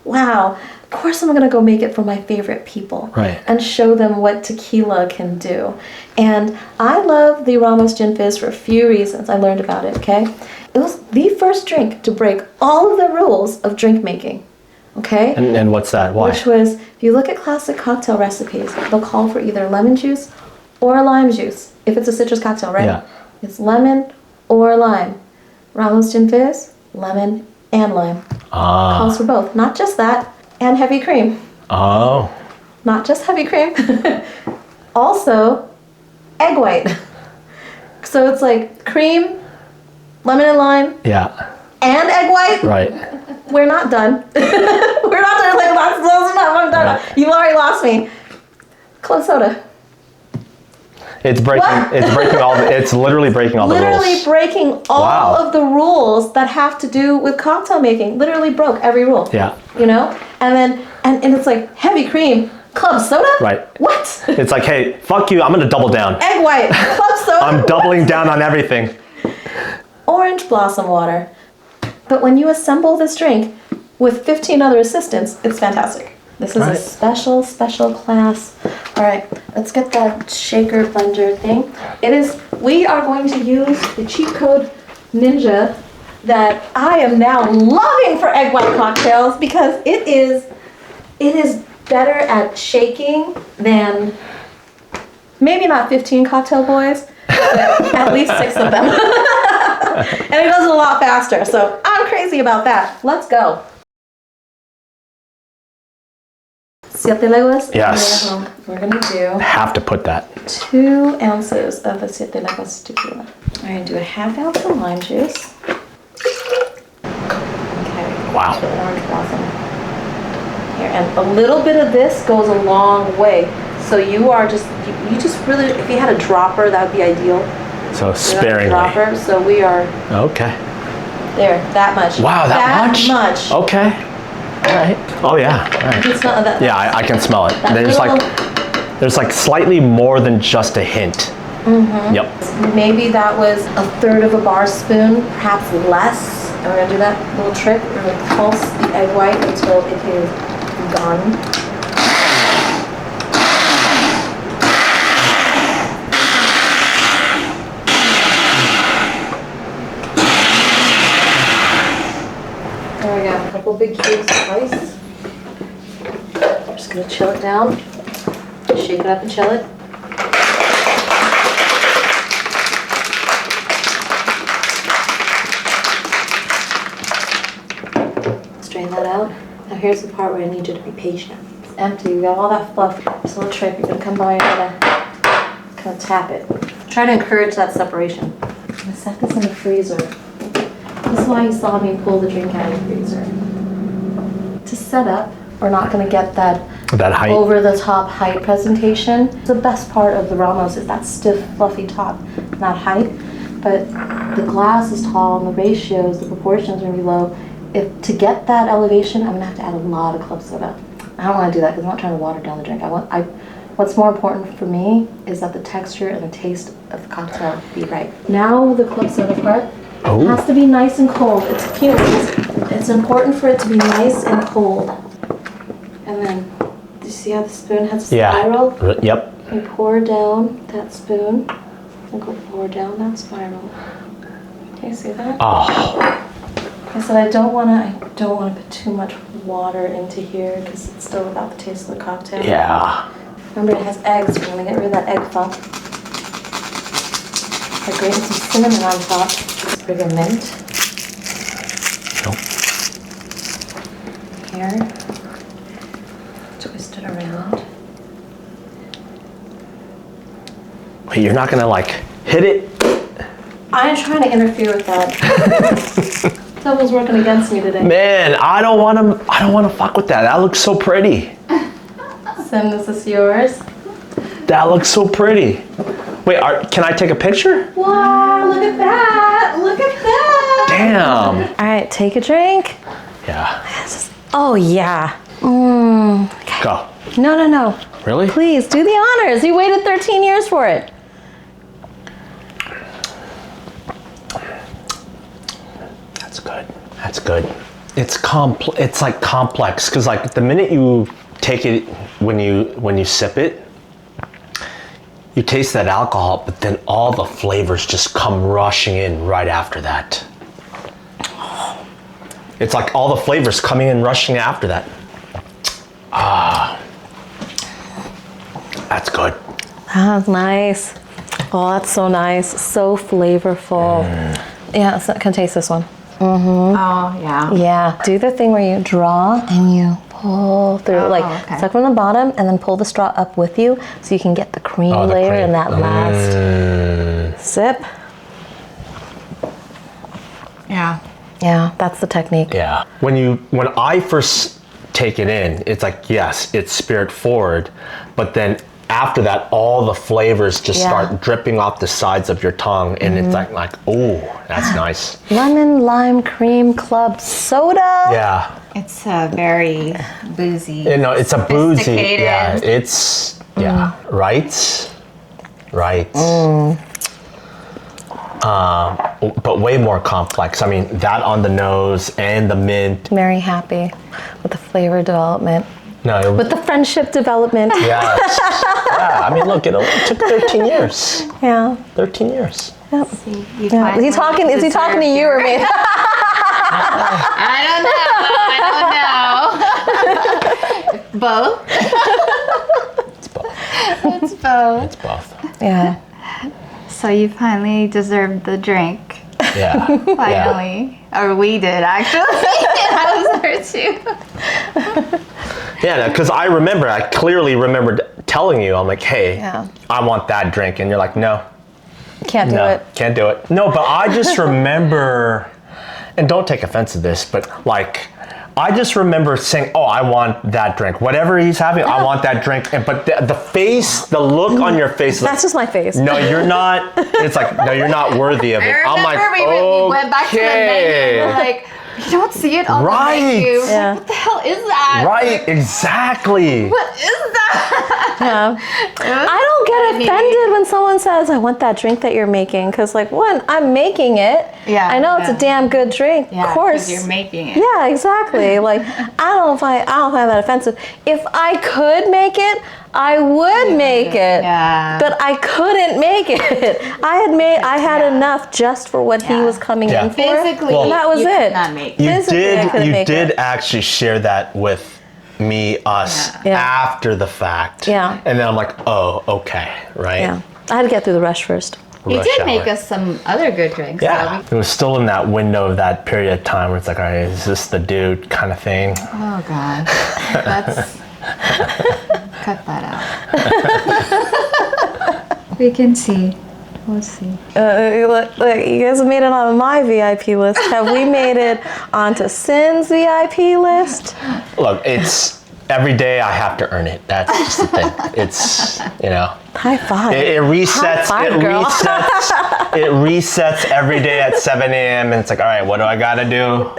wow, of course I'm gonna go make it for my favorite people and show them what tequila can do. And I love the Ramos Gin Fizz for a few reasons. I learned about it, okay? It was the first drink to break all of the rules of drink making, okay? And what's that? Why? Which was, if you look at classic cocktail recipes, they'll call for either lemon juice or lime juice. If it's a citrus cocktail, right? Yeah. It's lemon or lime. Ramos Gin Fizz, lemon and lime. Calls for both. Not just that, and heavy cream. Oh. Not just heavy cream. Also, egg white. So it's like cream, lemon and lime. Yeah. And egg white. Right. We're not done. We're not done. Like, those are not. I'm done. Right. You've already lost me. Club soda. It's breaking. It's literally breaking all the rules. Literally breaking all of the rules that have to do with cocktail making. Literally broke every rule. Yeah. You know, and then and it's like heavy cream, club soda. Right. What? It's like, hey, fuck you. I'm gonna double down. Egg white, club soda. I'm doubling down on everything. Orange blossom water. But when you assemble this drink with 15 other assistants, it's fantastic. This is a special class. All right, let's get that shaker blender thing. We are going to use the cheat code Ninja that I am now loving for egg white cocktails because it is better at shaking than maybe not 15 cocktail boys, but at least 6 of them. And it does it a lot faster, so I'm crazy about that. Let's go. Siete Leguas? Yes. We're going to do... Have to put that. 2 ounces of the Siete Leguas tequila. We're going to do a ½ ounce of lime juice. Okay. Wow. So orange blossom. Here, and a little bit of this goes a long way. So you are just, you just really, if you had a dropper, that would be ideal. So sparingly. Dropper, so we are... Okay. There, that much. Wow, that much? That much. Okay. All right. Oh yeah. All right. You can smell that. Yeah, I can smell it. There's like slightly more than just a hint. Mm-hmm. Yep. Maybe that was 1/3 of a bar spoon, perhaps less. And we're gonna do that little trick. We're gonna pulse the egg white until it is gone. couple big cubes of ice. I'm just gonna chill it down. Shake it up and chill it. Strain that out. Now here's the part where I need you to be patient. It's empty, you got all that fluff. This little trick, you're gonna come by and kind of tap it. Try to encourage that separation. I'm gonna set this in the freezer. This is why you saw me pull the drink out of the freezer. To set up, we're not gonna get that height. over the top height presentation. The best part of the Ramos is that stiff, fluffy top, not height. But the glass is tall and the ratios, the proportions are gonna be low. To get that elevation, I'm gonna have to add a lot of club soda. I don't wanna do that because I'm not trying to water down the drink. What's more important for me is that the texture and the taste of the cocktail be right. Now the club soda part has to be nice and cold. It's important for it to be nice and cold. And then, do you see how the spoon has a spiral? Yep. You pour down that spoon and go pour down that spiral. Can you see that? Oh. I said I don't want to put too much water into here because it's still without the taste of the cocktail. Yeah. Remember, it has eggs. We're gonna get rid of that egg funk. I grated some cinnamon on top. Sprig of mint. Nope. Here. Twist it around. Wait, you're not gonna like hit it? I am trying to interfere with that. Devil's working against me today. Man, I don't want to fuck with that. That looks so pretty. Sim, is this yours? That looks so pretty. Wait, can I take a picture? Wow, look at that! Look at that! Damn. All right, take a drink. Yeah. Oh, yeah. Go. No. Really? Please, do the honors. You waited 13 years for it. That's good. That's good. It's like complex because like the minute you take it, when you sip it, you taste that alcohol, but then all the flavors just come rushing in right after that. It's like all the flavors coming in rushing after that. That's good. That's nice. Oh, that's so nice. So flavorful. Yeah, so, can I taste this one? Oh, yeah. Yeah. Do the thing where you draw and you pull through, suck from the bottom and then pull the straw up with you so you can get the cream layer in that last sip. Yeah. Yeah, that's the technique. Yeah. When I first take it in, it's like, yes, it's spirit forward, but then after that, all the flavors just start dripping off the sides of your tongue, and it's like, oh, that's nice. Lemon, lime, cream, club soda. Yeah. It's very boozy. You know, it's a boozy. Sophisticated. Yeah, it's right. But way more complex. I mean, that on the nose and the mint. Very happy with the flavor development. No, With the friendship development. yeah, I mean, look, it took 13 years. Yeah. 13 years. Yep. See, you Is he finally talking to you or me? I don't know. Both. It's both. It's both. It's both. Yeah. So you finally deserved the drink. Yeah. Finally. Or we did, actually. I was there too. Yeah, because I clearly remembered telling you, I'm like, hey, I want that drink. And you're like, no. Can't do it. Can't do it. No, but I just remember, and don't take offense to this, but like, I just remember saying, oh, I want that drink. Whatever he's having, I want that drink. But the face, the look on your face. That's just my face. No, you're not. It's like, no, you're not worthy of it. I remember we went back to the menu and we're like, you don't see it on the menu. Yeah. Like, what the hell is that? Right, exactly. What is that? Yeah. I don't don't get offended when someone says, I want that drink that you're making. Because, like, one, I'm making it. Yeah, I know it's a damn good drink. Yeah, of course. you're making it. Yeah, exactly. Like, I don't find that offensive. If I could make it, I would make it. Yeah. But I couldn't make it. I had enough just for what he was coming in for. Physically, and that was you it. could not make it. You Physically, I couldn't make did it. actually share that with us Yeah. after the fact. Yeah. And then I'm like, oh, okay, right? Yeah. I had to get through the rush first. You Rush did make hour. us some other good drinks. Yeah. though. It was still in that window of that period of time where it's like, all right, is this the dude kind of thing? Oh God. Let's cut that out. We can see. We'll see. Look, you guys have made it on my VIP list. Have we made it onto Sin's VIP list? Look, it's every day I have to earn it. That's just the thing. It's, you know. High five. It resets. High five, it girl. resets. It resets every day at 7 a.m. and it's like, all right, what do I gotta do?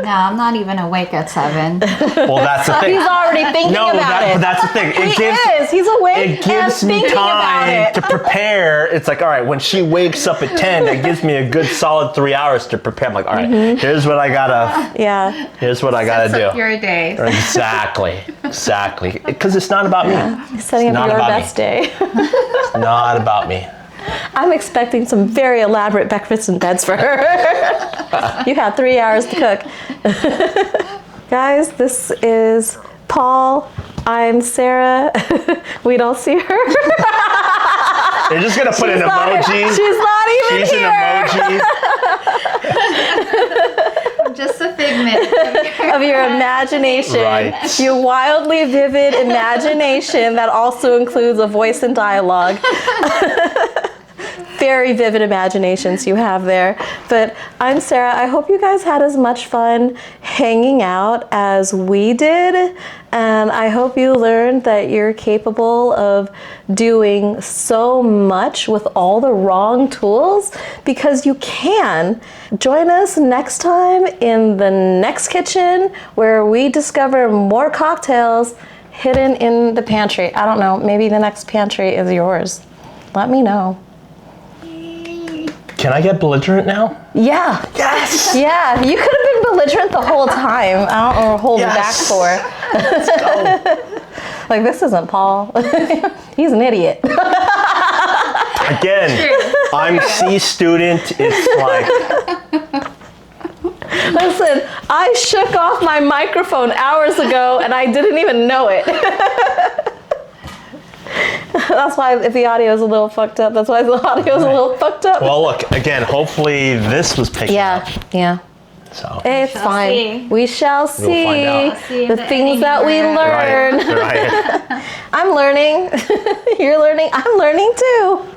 No, I'm not even awake at 7. Well, that's the thing. He's already thinking No, about it. but that's the thing. He's awake It gives and me thinking about time it. to prepare. It's like, all right, when she wakes up at 10, that gives me a good solid 3 hours to prepare. I'm like, all right, here's what I gotta. Yeah. Here's what I gotta do. Your day. Exactly. Because it's not about me. He's setting It's up not your about best day. It's not about me. I'm expecting some very elaborate breakfasts and beds for her. You have 3 hours to cook. Guys, this is Paul. I'm Sarah. We don't see her. They're just gonna put an emoji. She's not even She's here. an emoji. Just a figment Of your imagination. Right. Your wildly vivid imagination that also includes a voice and dialogue. Very vivid imaginations you have there. But I'm Sarah. I hope you guys had as much fun hanging out as we did. And I hope you learned that you're capable of doing so much with all the wrong tools, because you can. Join us next time in the next kitchen where we discover more cocktails hidden in the pantry. I don't know, maybe the next pantry is yours. Let me know. Can I get belligerent now? Yeah. Yes. Yeah, you could have been belligerent the whole time. I don't know what holding back Yes. for. Let's go. Like, this isn't Paul. He's an idiot. Again, I'm C student. It's like, Listen, I shook off my microphone hours ago and I didn't even know it. That's why if the audio is a little fucked up. That's why the audio is a little fucked up. well, look, again, hopefully this was picking up. Yeah. So. It's shall fine. see. We shall see, find out. See the the things that we ending. learn. Right. I'm learning. You're learning. I'm learning too.